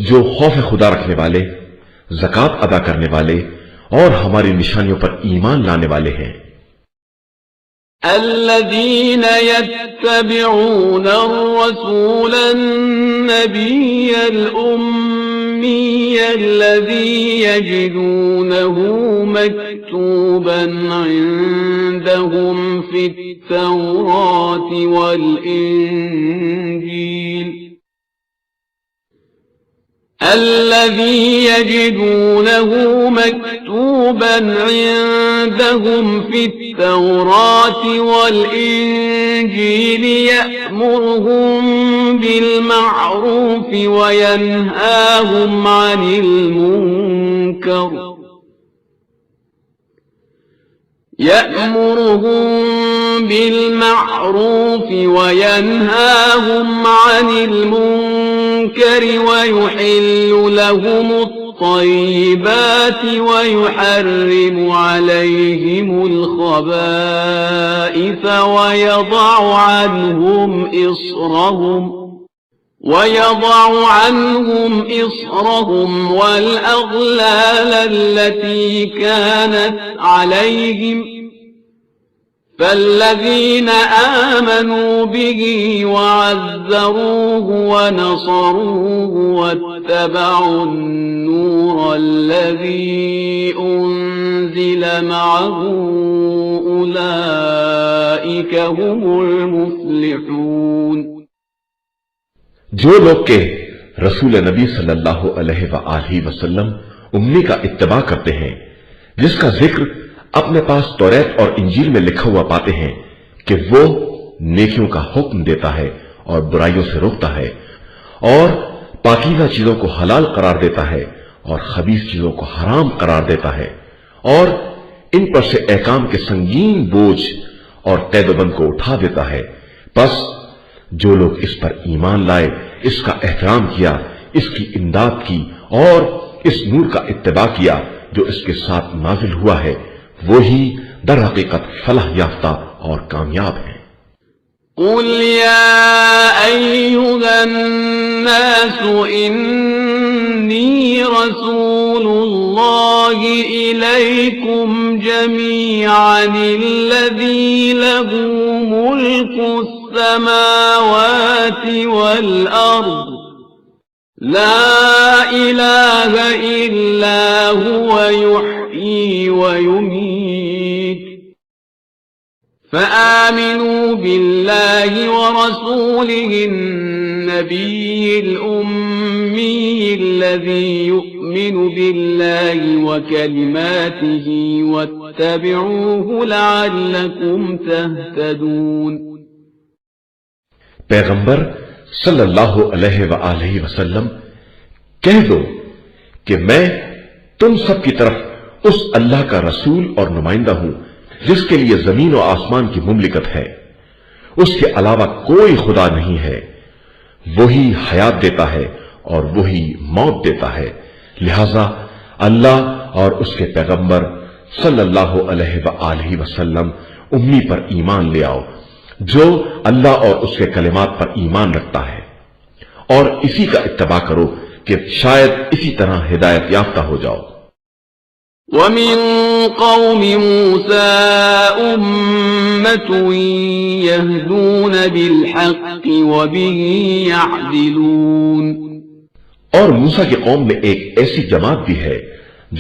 جو خوف خدا رکھنے والے، زکوٰۃ ادا کرنے والے اور ہماری نشانیوں پر ایمان لانے والے ہیں۔ الذين يتبعون الرسول النبي الأمي الذي يجدونه مكتوبا عندهم في التوراة والإنجيل الذي يجدونه مكتوبا عندهم في التوراة والإنجيل يأمرهم بالمعروف وينهاهم عن المنكر ويحل لهم الطيبات ويحرم عليهم الخبائث ويضع عنهم إصرهم والأغلال التي كانت عليهم فالذين آمنوا به وعزروه ونصروه واتبعوا النور الذي أنزل معه أولئك هم المفلحون۔ جو لوگ کہ رسول نبی صلی اللہ علیہ وآلہ وسلم امی کا اتباع کرتے ہیں، جس کا ذکر اپنے پاس توریت اور انجیل میں لکھا ہوا پاتے ہیں کہ وہ نیکیوں کا حکم دیتا ہے اور برائیوں سے روکتا ہے اور پاکیزہ چیزوں کو حلال قرار دیتا ہے اور خبیث چیزوں کو حرام قرار دیتا ہے اور ان پر سے احکام کے سنگین بوجھ اور قید و بند کو اٹھا دیتا ہے۔ پس جو لوگ اس پر ایمان لائے، اس کا احترام کیا، اس کی امداد کی اور اس نور کا اتباع کیا جو اس کے ساتھ نازل ہوا ہے، وہی در حقیقت فلاح یافتہ اور کامیاب ہیں۔ قل يا أيها الناس إني رسول الله إليكم جميعا الذي له ملك السماوات والأرض لا إله إلا هو يحيي ويميت فآمنوا بالله ورسوله النبي الأمي الذي يؤمن بالله وكلماته واتبعوه لعلكم تهتدون۔ پیغمبر صلی اللہ علیہ وآلہ وسلم کہہ دو کہ میں تم سب کی طرف اس اللہ کا رسول اور نمائندہ ہوں جس کے لیے زمین و آسمان کی مملکت ہے، اس کے علاوہ کوئی خدا نہیں ہے، وہی حیات دیتا ہے اور وہی موت دیتا ہے، لہذا اللہ اور اس کے پیغمبر صلی اللہ علیہ وآلہ وسلم امی پر ایمان لے آؤ جو اللہ اور اس کے کلمات پر ایمان رکھتا ہے، اور اسی کا اتباع کرو کہ شاید اسی طرح ہدایت یافتہ ہو جاؤ۔ ومن قوم موسى أمة يهدون بالحق وبه يعدلون۔ اور موسیٰ کی قوم میں ایک ایسی جماعت بھی ہے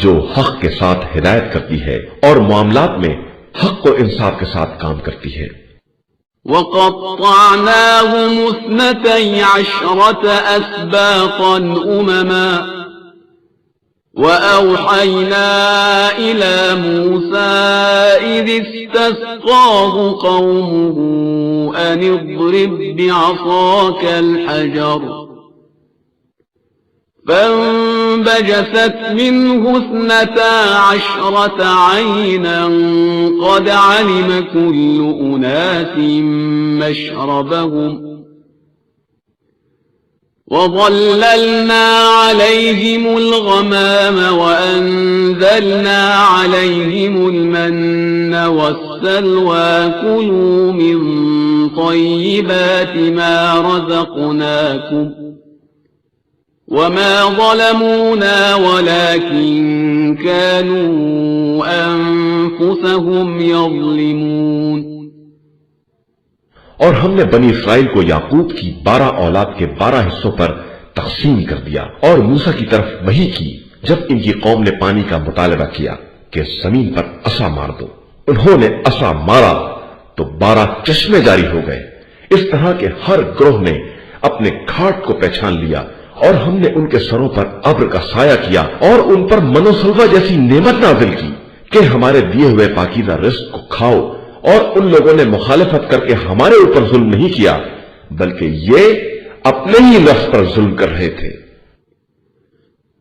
جو حق کے ساتھ ہدایت کرتی ہے اور معاملات میں حق و انصاف کے ساتھ کام کرتی ہے۔ وَقَطَّعْنَاهُمُ 12 أَسْبَاطًا أُمَمًا وَأَوْحَيْنَا إِلَى مُوسَى إِذِ اسْتَسْقَاهُ قَوْمُهُ أَنِ اضْرِبْ بِعَصَاكَ الْحَجَرَ فانبجست منه 12 عينا قد علم كل أناس مشربهم وظللنا عليهم الغمام وأنزلنا عليهم المن والسلوى كلوا من طيبات ما رزقناكم وما ظلمونا ولكن كانوا أنفسهم يظلمون۔ اور ہم نے بنی اسرائیل کو یعقوب کی 12 اولاد کے 12 حصوں پر تقسیم کر دیا اور موسیٰ کی طرف وحی کی جب ان کی قوم نے پانی کا مطالبہ کیا کہ زمین پر عصا مار دو۔ انہوں نے عصا مارا تو 12 چشمے جاری ہو گئے، اس طرح کہ ہر گروہ نے اپنے گھاٹ کو پہچان لیا، اور ہم نے ان کے سروں پر ابر کا سایہ کیا اور ان پر من و سلوہ جیسی نعمت نازل کی کہ ہمارے دیے ہوئے پاکیزہ رزق کو کھاؤ، اور ان لوگوں نے مخالفت کر کے ہمارے اوپر ظلم نہیں کیا بلکہ یہ اپنے ہی نفس پر ظلم کر رہے تھے۔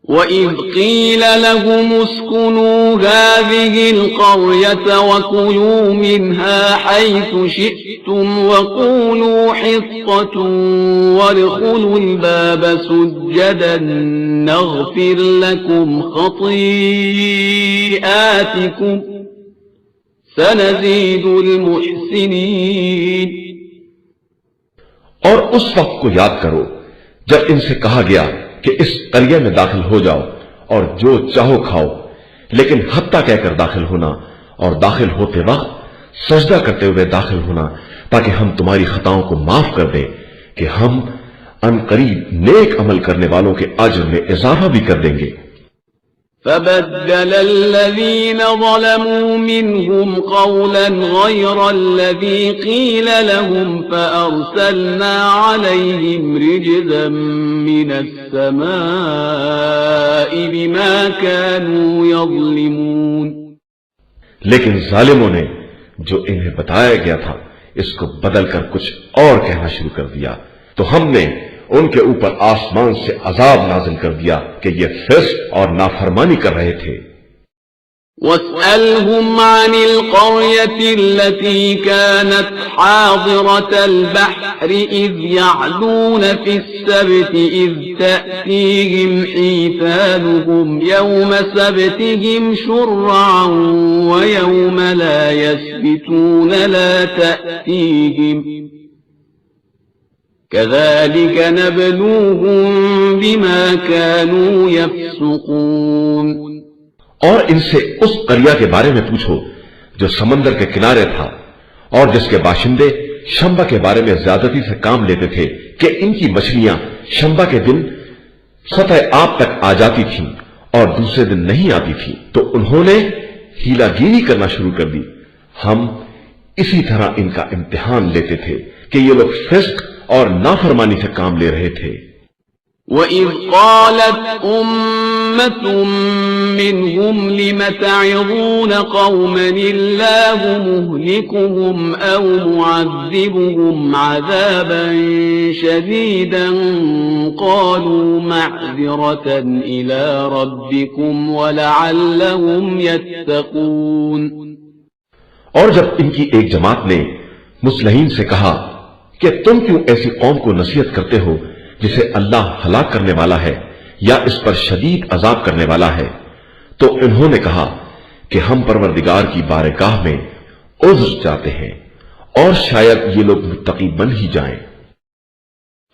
وَإِذْ قِيلَ لَهُمُ اسْكُنُوا هَٰذِهِ الْقَرْيَةَ وَكُلُوا مِنْهَا حَيْثُ شِئْتُمْ وَقُولُوا حِطَّةٌ وَادْخُلُوا الْبَابَ سُجَّدًا نَّغْفِرْ لَكُمْ خَطِيئَاتِكُمْ سَنَزِيدُ الْمُحْسِنِينَ۔ اور اس وقت کو یاد کرو جب ان سے کہا گیا کہ اس قریہ میں داخل ہو جاؤ اور جو چاہو کھاؤ، لیکن حتیٰ کہہ کر داخل ہونا اور داخل ہوتے وقت سجدہ کرتے ہوئے داخل ہونا تاکہ ہم تمہاری خطاؤں کو معاف کر دیں کہ ہم ان قریب نیک عمل کرنے والوں کے اجر میں اضافہ بھی کر دیں گے۔ فبدل الذين ظلموا منهم قولا غير الذي قيل لهم فأرسلنا عليهم رجزا من السماء بما كانوا يظلمون۔ لیکن ظالموں نے جو انہیں بتایا گیا تھا اس کو بدل کر کچھ اور کہنا شروع کر دیا تو ہم نے ان کے اوپر آسمان سے عذاب نازل کر دیا کہ یہ فسق اور نافرمانی کر رہے تھے۔ وَاسْأَلْهُمْ عَنِ الْقَرْيَةِ الَّتِي كَانَتْ حَاضِرَةَ الْبَحْرِ إِذْ يَعْدُونَ فِي السَّبْتِ إِذْ تَأْتِيهِمْ حِيتَانُهُمْ يَوْمَ سَبْتِهِمْ شُرَّعًا وَيَوْمَ لَا يَسْبِتُونَ لَا تَأْتِيهِمْ كَذَلِكَ نَبْلُوهُمْ بِمَا كَانُوا يَفْسُقُونَ۔ اور ان سے اس قریہ کے بارے میں پوچھو جو سمندر کے کنارے تھا اور جس کے باشندے شنبہ کے بارے میں زیادتی سے کام لیتے تھے کہ ان کی مچھلیاں شنبہ کے دن سطح آب تک آ جاتی تھیں اور دوسرے دن نہیں آتی تھیں تو انہوں نے ہیلا گیری کرنا شروع کر دی۔ ہم اسی طرح ان کا امتحان لیتے تھے کہ یہ لوگ فسق اور نافرمانی سے کام لے رہے تھے۔ وَإِذْ قَالَتْ أُمَّةٌ مِّنْهُمْ لِمَ تَعِظُونَ قَوْمًا اللَّهُ مُهْلِكُهُمْ أَوْ مُعَذِّبُهُمْ عَذَابًا شَدِيدًا قَالُوا مَعْذِرَةً إِلَى رَبِّكُمْ وَلَعَلَّهُمْ يَتَّقُونَ۔ اور جب ان کی ایک جماعت نے مصلحین سے کہا کہ تم کیوں ایسی قوم کو نصیحت کرتے ہو جسے اللہ ہلاک کرنے والا ہے یا اس پر شدید عذاب کرنے والا ہے، تو انہوں نے کہا کہ ہم پروردگار کی بارگاہ میں عذر چاہتے ہیں اور شاید یہ لوگ متقی بن ہی جائیں۔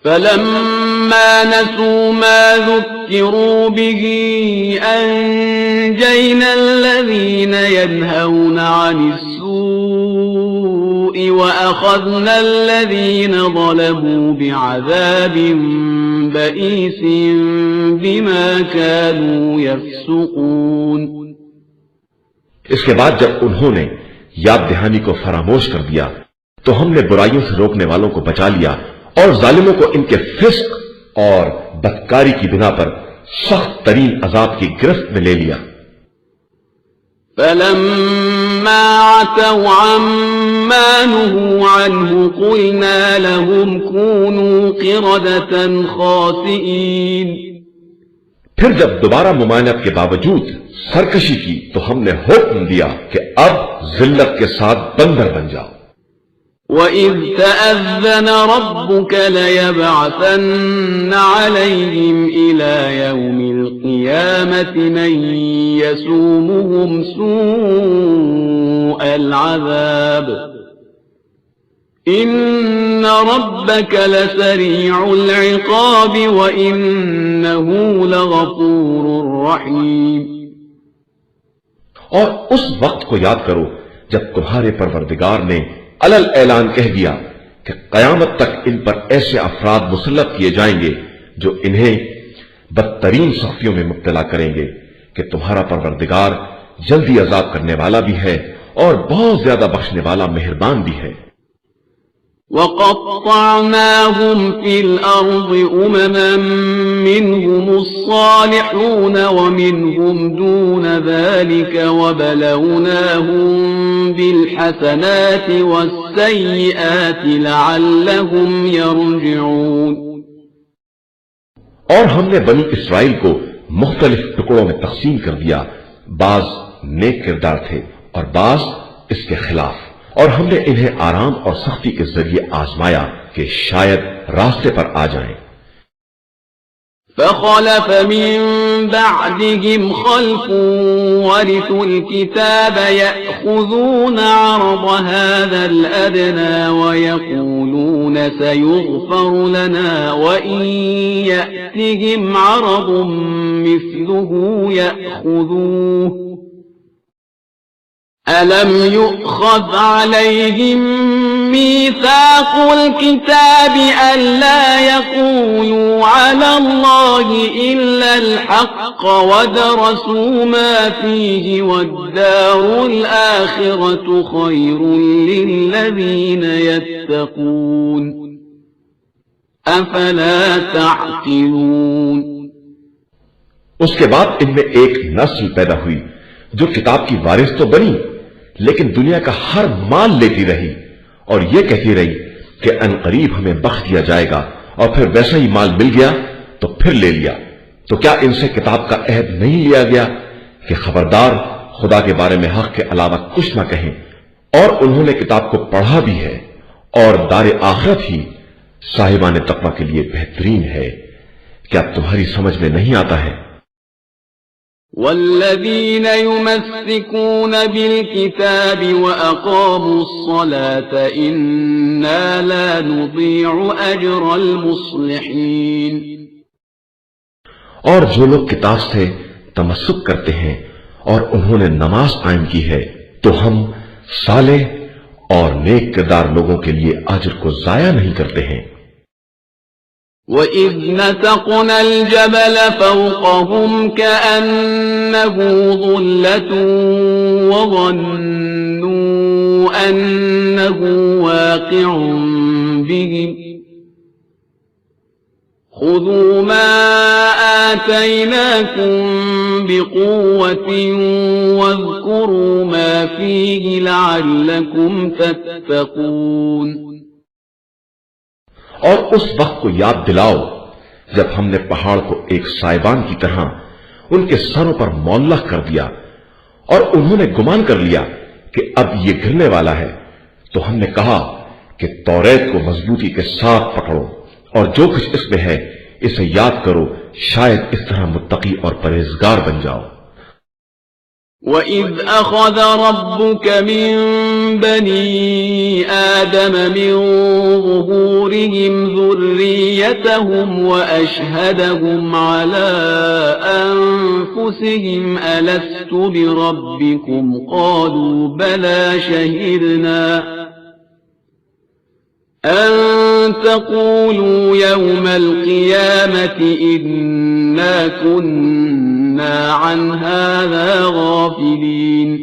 فَلَمَّا نَسُوا مَا ذُكِّرُوا بِهِ أَنجَيْنَا الَّذِينَ يَنْهَوْنَ عَنِ السُّوءِ وَأَخَذْنَا الَّذِينَ ظَلَمُوا بِعَذَابٍ بَئِيسٍ بِمَا كَانُوا يَفْسُقُونَ۔ اس کے بعد جب انہوں نے یاد دہانی کو فراموش کر دیا تو ہم نے برائیوں سے روکنے والوں کو بچا لیا اور ظالموں کو ان کے فسق اور بدکاری کی بنا پر سخت ترین عذاب کی گرفت میں لے لیا۔ فَلَمَّا عَتَوْا عَمَّا نُهُوا عَنْهُ قُلْنَا لَهُمْ كُونُوا قِرَدَةً خَاسِئِينَ۔ پھر جب دوبارہ ممانعت کے باوجود سرکشی کی تو ہم نے حکم دیا کہ اب ذلت کے ساتھ بندر بن جاؤ۔ وَإِذْ تَأَذَّنَ رَبُّكَ لَيَبْعَثَنَّ عَلَيْهِمْ إِلَى يَوْمِ الْقِيَامَةِ مَن يَسُومُهُمْ سُوءَ الْعَذَابِ إِنَّ رَبَّكَ لَسَرِيعُ الْعِقَابِ وَإِنَّهُ لَغَفُورٌ رَّحِيمٌ۔ اور اس وقت کو یاد کرو جب تمہارے پروردگار نے علل اعلان کہہ دیا کہ قیامت تک ان پر ایسے افراد مسلط کیے جائیں گے جو انہیں بدترین سختیوں میں مبتلا کریں گے کہ تمہارا پروردگار جلدی عذاب کرنے والا بھی ہے اور بہت زیادہ بخشنے والا مہربان بھی ہے۔ وَقَطَّعْنَاهُمْ فِي الْأَرْضِ أُمَمًا مِّنْهُمُ الصَّالِحُونَ وَمِنْهُمْ دُونَ ذَلِكَ وَبَلَوْنَاهُمْ بِالْحَسَنَاتِ وَالسَّيِّئَاتِ لَعَلَّهُمْ يَرْجِعُونَ۔ اور ہم نے بنی اسرائیل کو مختلف ٹکڑوں میں تقسیم کر دیا، بعض نیک کردار تھے اور بعض اس کے خلاف، اور ہم نے انہیں آرام اور سختی کے ذریعے آزمایا کہ شاید راستے پر آ جائیں۔ فَخَلَفَ مِن بَعْدِهِمْ خَلْفٌ وَرِثُوا الْكِتَابَ يَأْخُذُونَ عَرَضَ هَذَا الْأَدْنَىٰ وَيَقُولُونَ سَيُغْفَرُ لَنَا وَإِن يَأْتِهِمْ عَرَضٌ مِّثْلُهُ يَأْخُذُوهُ أَلَمْ يُؤْخَذْ عَلَيْهِمْ مِيثَاقُ الْكِتَابِ أَلَّا يَقُولُوا عَلَى اللَّهِ إِلَّا الْحَقَّ وَدَرَسُوا مَا فِيهِ وَالدَّارُ الْآخِرَةُ خَيْرٌ لِّلَّذِينَ يَتَّقُونَ أَفَلَا تَعْقِلُونَ۔ اس کے بعد ان میں ایک نسل پیدا ہوئی جو کتاب کی وارث تو بنی لیکن دنیا کا ہر مال لیتی رہی اور یہ کہتی رہی کہ ان قریب ہمیں بخش دیا جائے گا، اور پھر ویسا ہی مال مل گیا تو پھر لے لیا۔ تو کیا ان سے کتاب کا عہد نہیں لیا گیا کہ خبردار خدا کے بارے میں حق کے علاوہ کچھ نہ کہیں؟ اور انہوں نے کتاب کو پڑھا بھی ہے، اور دار آخرت ہی صاحبان تقوی کے لیے بہترین ہے۔ کیا تمہاری سمجھ میں نہیں آتا ہے؟ والذين يمسكون بالكتاب وأقاموا الصلاة إنا لا نضيع أجر المصلحين۔ اور جو لوگ کتاب سے تمسک کرتے ہیں اور انہوں نے نماز قائم کی ہے تو ہم صالح اور نیک کردار لوگوں کے لیے اجر کو ضائع نہیں کرتے ہیں۔ وَإِذْ نَتَقْنَا الْجَبَلَ فَوْقَهُمْ كَأَنَّهُ ظُلَّةٌ وَظَنُّوا أَنَّهُ واقع بِهِمْ خُذُوا مَا آتَيْنَاكُمْ بِقُوَّةٍ وَاذْكُرُوا مَا فِيهِ لَعَلَّكُمْ تَتَّقُونَ۔ اور اس وقت کو یاد دلاؤ جب ہم نے پہاڑ کو ایک سائبان کی طرح ان کے سروں پر معلق کر دیا اور انہوں نے گمان کر لیا کہ اب یہ گرنے والا ہے، تو ہم نے کہا کہ توریت کو مضبوطی کے ساتھ پکڑو اور جو کچھ اس میں ہے اسے یاد کرو، شاید اس طرح متقی اور پرہیزگار بن جاؤ۔ وَإِذْ أَخَذَ رَبُّكَ مِنْ بَنِي آدَمَ مِنْ ظُهُورِهِمْ ذُرِّيَّتَهُمْ وَأَشْهَدَهُمْ عَلَى أَنفُسِهِمْ أَلَسْتُ بِرَبِّكُمْ قَالُوا بَلَى شَهِدْنَا أَن تَقُولُوا يَوْمَ الْقِيَامَةِ إِنَّا كُنَّا عَنْ هَذَا غَافِلِينَ۔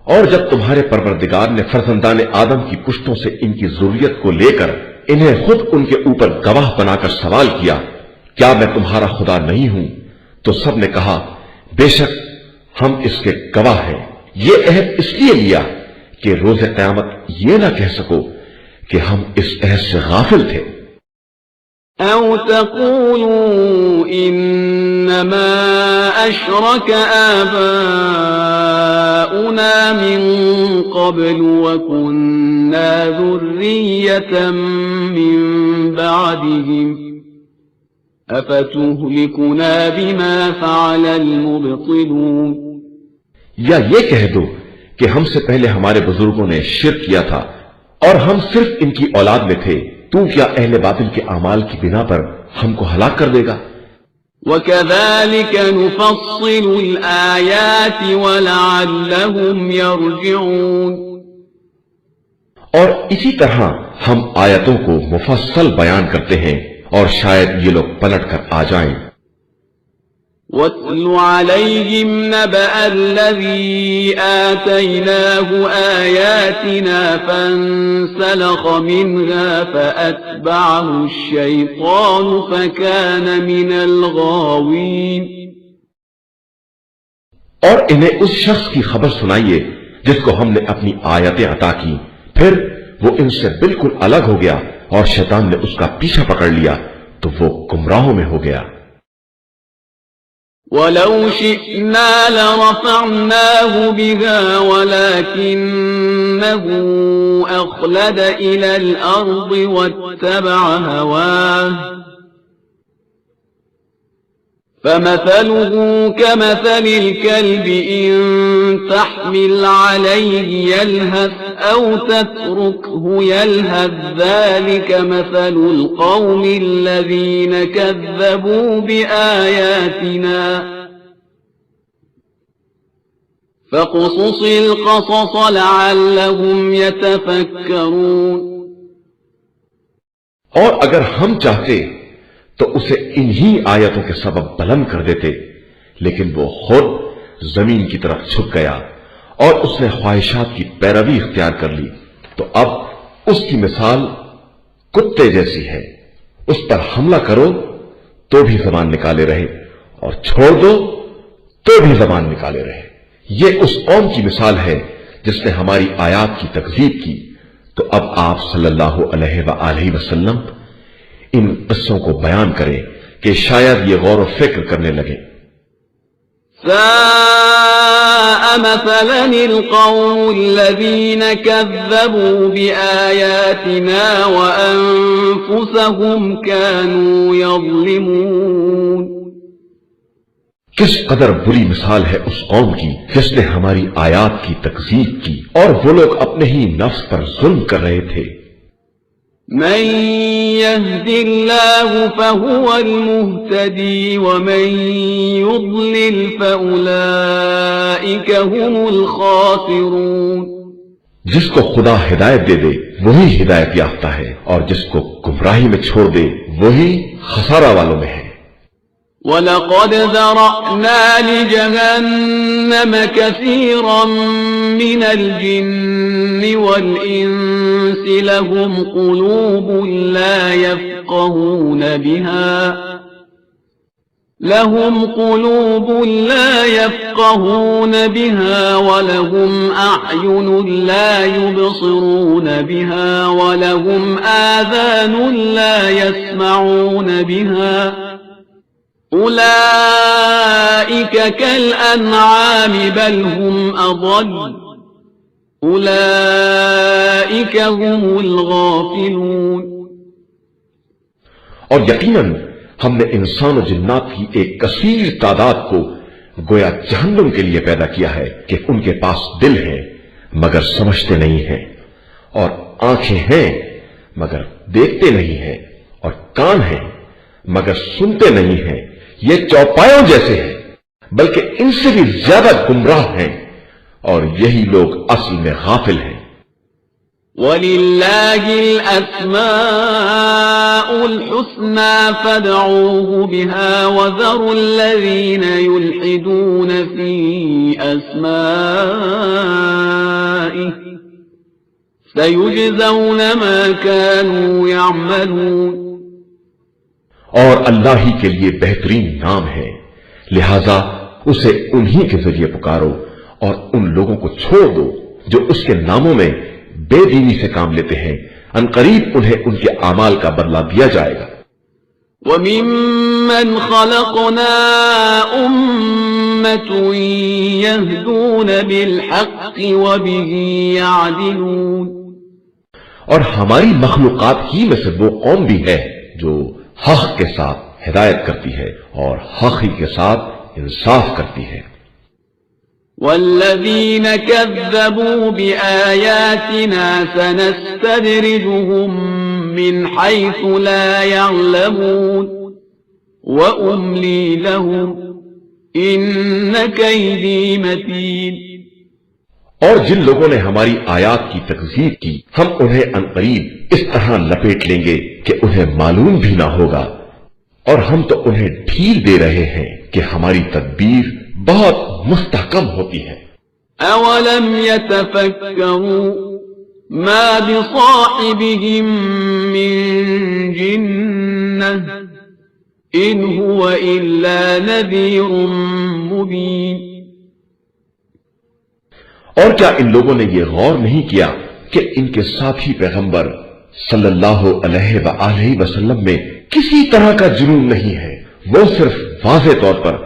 اور جب تمہارے پروردگار نے فرزندان آدم کی پشتوں سے ان کی ذریت کو لے کر انہیں خود ان کے اوپر گواہ بنا کر سوال کیا، کیا میں تمہارا خدا نہیں ہوں؟ تو سب نے کہا بے شک ہم اس کے گواہ ہیں۔ یہ عہد اس لیے لیا کہ روز قیامت یہ نہ کہہ سکو کہ ہم اس عہد سے غافل تھے۔ أَوْ تَقُولُوا إِنَّمَا أَشْرَكَ آبَاؤُنَا مِنْ قَبْلُ وَكُنَّا ذُرِّيَّةً مِنْ بَعْدِهِمْ أَفَتُهْلِكُنَا بِمَا فَعَلَ الْمُبْطِلُونَ۔ یا یہ کہہ دو کہ ہم سے پہلے ہمارے بزرگوں نے شرک کیا تھا اور ہم صرف ان کی اولاد میں تھے، تو کیا اہل باطل کے اعمال کی بنا پر ہم کو ہلاک کر دے گا؟ وَكَذَلِكَ نُفَصِّلُ الْآيَاتِ وَلَعَلَّهُمْ يَرْجِعُونَ۔ اور اسی طرح ہم آیتوں کو مفصل بیان کرتے ہیں اور شاید یہ لوگ پلٹ کر آ جائیں۔ وَاتْلُ عَلَيْهِمْ نَبَأَ الَّذِي آتَيْنَاهُ آيَاتِنَا فَانسَلَخَ مِنْهَا فَأَتْبَعَهُ الشَّيْطَانُ فَكَانَ مِنَ الْغَاوِينَ۔ اور انہیں اس شخص کی خبر سنائیے جس کو ہم نے اپنی آیتیں عطا کی، پھر وہ ان سے بالکل الگ ہو گیا اور شیطان نے اس کا پیچھا پکڑ لیا تو وہ گمراہوں میں ہو گیا۔ وَلَوْ شِئْنَا لَرَفَعْنَاهُ بِهَا وَلَكِنَّهُ أَخْلَدَ إِلَى الْأَرْضِ وَاتَّبَعَ هَوَاهُ فَمَثَلُهُ كَمَثَلِ الْكَلْبِ إِن تَحْمِلْ عَلَيْهِ يَلْهَثْ أَوْ تَتْرُكْهُ يَلْهَثْ ذَلِكَ مَثَلُ الْقَوْمِ الَّذِينَ كَذَّبُوا بِآيَاتِنَا فَاقْصُصِ الْقَصَصَ لَعَلَّهُمْ يَتَفَكَّرُونَ۔ اور اگر ہم چاہتے تو اسے انہی آیتوں کے سبب بلند کر دیتے، لیکن وہ خود زمین کی طرف جھک گیا اور اس نے خواہشات کی پیروی اختیار کر لی، تو اب اس کی مثال کتے جیسی ہے۔ اس پر حملہ کرو تو بھی زبان نکالے رہے اور چھوڑ دو تو بھی زبان نکالے رہے۔ یہ اس قوم کی مثال ہے جس نے ہماری آیات کی تکذیب کی۔ تو اب آپ صلی اللہ علیہ وآلہ وسلم ان قصوں کو بیان کریں کہ شاید یہ غور و فکر کرنے لگے۔ سَاءَ مَثَلًا الْقَوْمُ الَّذِينَ كَذَّبُوا بِآيَاتِنَا وَأَنفُسَهُمْ كَانُوا يَظْلِمُونَ۔ کس قدر بری مثال ہے اس قوم کی جس نے ہماری آیات کی تکذیب کی اور وہ لوگ اپنے ہی نفس پر ظلم کر رہے تھے۔ من يهد الله فهو المهتدي ومن يضلل فأولئك هم الخاسرون۔ جس کو خدا ہدایت دے دے وہی ہدایت یافتہ ہے اور جس کو گمراہی میں چھوڑ دے وہی خسارہ والوں میں ہے۔ وَلَقَدْ ذَرَأْنَا لِجَهَنَّمَ كَثِيرًا مِنَ الْجِنِّ وَالْإِنسِ لَهُمْ قُلُوبٌ لا يفقهون بها ولهم أعين لا يبصرون بها ولهم آذان لا يسمعون بها أولئك كالأنعام بل هم أضل أولئك هم الغافلون۔ اور یقیناً ہم نے انسان و جنات کی ایک کثیر تعداد کو گویا جہنم کے لیے پیدا کیا ہے کہ ان کے پاس دل ہے مگر سمجھتے نہیں ہیں، اور آنکھیں ہیں مگر دیکھتے نہیں ہیں، اور کان ہیں مگر سنتے نہیں ہیں۔ یہ چوپایوں جیسے ہیں بلکہ ان سے بھی زیادہ گمراہ ہیں، اور یہی لوگ اصل میں غافل ہیں۔ وَلِلَّهِ الْأَسْمَاءُ الْحُسْنَى فَادْعُوهُ بِهَا وَذَرُوا الَّذِينَ يُلْحِدُونَ فِي أَسْمَائِهِ سَيُجْزَوْنَ مَا كَانُوا يَعْمَلُونَ۔ اور اللہ ہی کے لیے بہترین نام ہے، لہذا اسے انہی کے ذریعے پکارو، اور ان لوگوں کو چھوڑ دو جو اس کے ناموں میں بے دینی سے کام لیتے ہیں، عنقریب انہیں ان کے اعمال کا بدلہ دیا جائے گا۔ وَمِمَّنْ خَلَقْنَا أُمَّةٌ يَهْدُونَ بِالْحَقِّ وَبِهِ يَعْدِلُونَ۔ اور ہماری مخلوقات ہی میں سے وہ قوم بھی ہے جو حق کے ساتھ ہدایت کرتی ہے اور حق ہی کے ساتھ انصاف کرتی ہے۔ وَالَّذِينَ كَذَّبُوا بِآيَاتِنَا سَنَسْتَدْرِجُهُم مِّنْ حَيْثُ لَا يَعْلَمُونَ وَأُمْلِي لَهُمْ إِنَّ كَيْدِي مَتِينٌ۔ اور جن لوگوں نے ہماری آیات کی تکذیب کی ہم انہیں عنقریب اس طرح لپیٹ لیں گے کہ انہیں معلوم بھی نہ ہوگا، اور ہم تو انہیں ڈھیل دے رہے ہیں کہ ہماری تدبیر بہت مستحکم ہوتی ہے۔ أَوَلَمْ يَتَفَكَّرُوا مَا بِصَاحِبِهِم مِّن جِنَّةٍ إِنْ هُوَ إِلَّا نَذِيرٌ مُبِينٌ۔ اور کیا ان لوگوں نے یہ غور نہیں کیا کہ ان کے ساتھی پیغمبر صلی اللہ علیہ وآلہ وسلم میں کسی طرح کا جنون نہیں ہے، وہ صرف واضح طور پر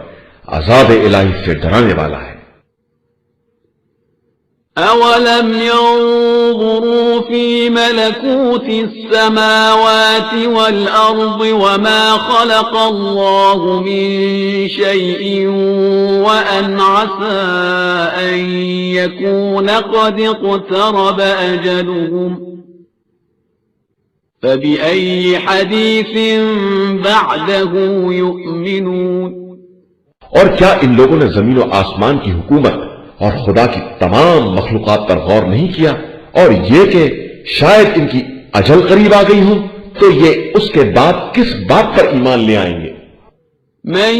عذاب الہی سے ڈرانے والا ہے۔ أَوَلَمْ يَنظُرُوا فِي مَلَكُوتِ السَّمَاوَاتِ وَالْأَرْضِ وَمَا خَلَقَ اللَّهُ مِن شَيْءٍ وَأَنْ عَسَىٰ أَن يَكُونَ قَدِ اقْتَرَبَ أَجَلُهُمْ فَبِأَيِّ حَدِيثٍ بَعْدَهُ يُؤْمِنُونَ۔ اور کیا ان لوگوں نے زمین و آسمان کی حکومت اور خدا کی تمام مخلوقات پر غور نہیں کیا، اور یہ کہ شاید ان کی اجل قریب آ گئی ہو تو یہ اس کے بعد کس بات پر ایمان لے آئیں گے؟ من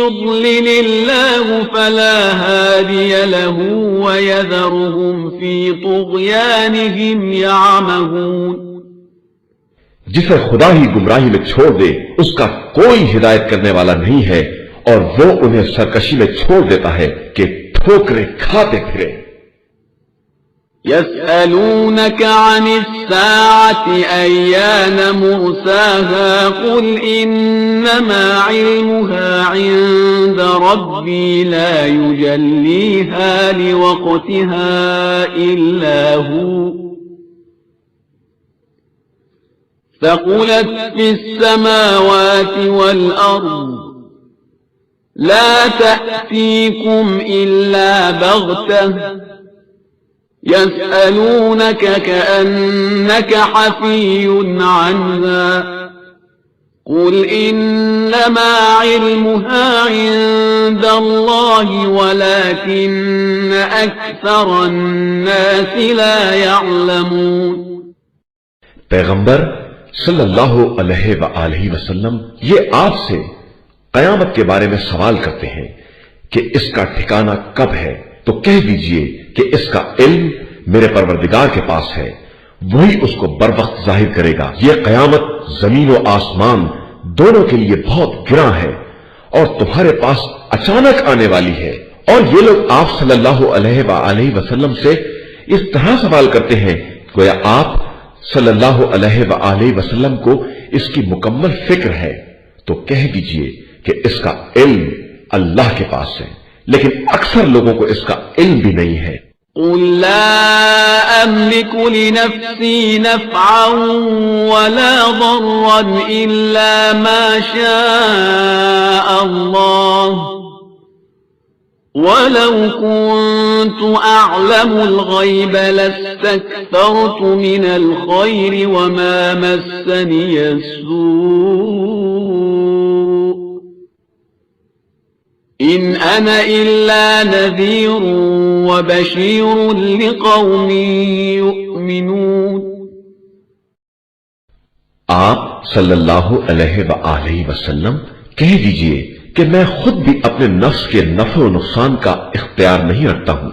يضلل الله فلا هادي له ويذرهم في طغيانهم يعمهون۔ جسے خدا ہی گمراہی میں چھوڑ دے اس کا کوئی ہدایت کرنے والا نہیں ہے، اور وہ انہیں سرکشی میں چھوڑ دیتا ہے کہ ٹھوکریں کھاتے پھرے۔ يسألونك عن الساعة أيان مرساها قل إنما علمها عند ربي لا يجليها لوقتها إلا هو ثقلت في السماوات والأرض لا تأتيكم إلا بغتة يسألونك كأنك حفي عنها قل إنما علمها عند الله ولكن أكثر الناس لا يعلمون۔ پیغمبر صلی اللہ علیہ وآلہ وسلم یہ آپ سے قیامت کے بارے میں سوال کرتے ہیں کہ اس کا ٹھکانہ کب ہے، تو کہہ دیجئے کہ اس کا علم میرے پروردگار کے پاس ہے، وہی اس کو بر وقت ظاہر کرے گا۔ یہ قیامت زمین و آسمان دونوں کے لیے بہت گراں ہے اور تمہارے پاس اچانک آنے والی ہے۔ اور یہ لوگ آپ صلی اللہ علیہ وآلہ وسلم سے اس طرح سوال کرتے ہیں گویا آپ صلی اللہ علیہ وآلہ وسلم کو اس کی مکمل فکر ہے، تو کہہ دیجئے کہ اس کا علم اللہ کے پاس ہے، لیکن اکثر لوگوں کو اس کا علم بھی نہیں ہے۔ قل لا أملك لنفسي نفعا ولا ضرا إلا ما شاء الله ولو كنت أعلم الغيب لاستكثرت من الخير وما مسني السوء إن أنا إلا نذير وبشير لقوم يؤمنون۔ آپ صلی اللہ علیہ وآلہ وسلم کہہ دیجئے کہ میں خود بھی اپنے نفس کے نفع و نقصان کا اختیار نہیں رکھتا ہوں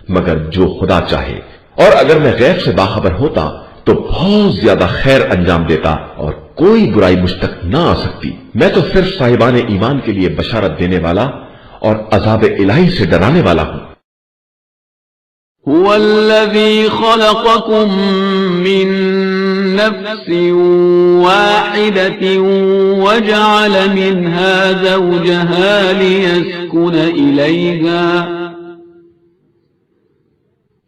مگر جو خدا چاہے، اور اگر میں غیب سے باخبر ہوتا تو بہت زیادہ خیر انجام دیتا اور کوئی برائی مجھ تک نہ آ سکتی۔ میں تو صرف صاحبان ایمان کے لیے بشارت دینے والا اور عذاب الہی سے ڈرانے والا ہوں۔ هو الذي خلقكم من نفس واحدة وجعل منها زوجها ليسكن إليها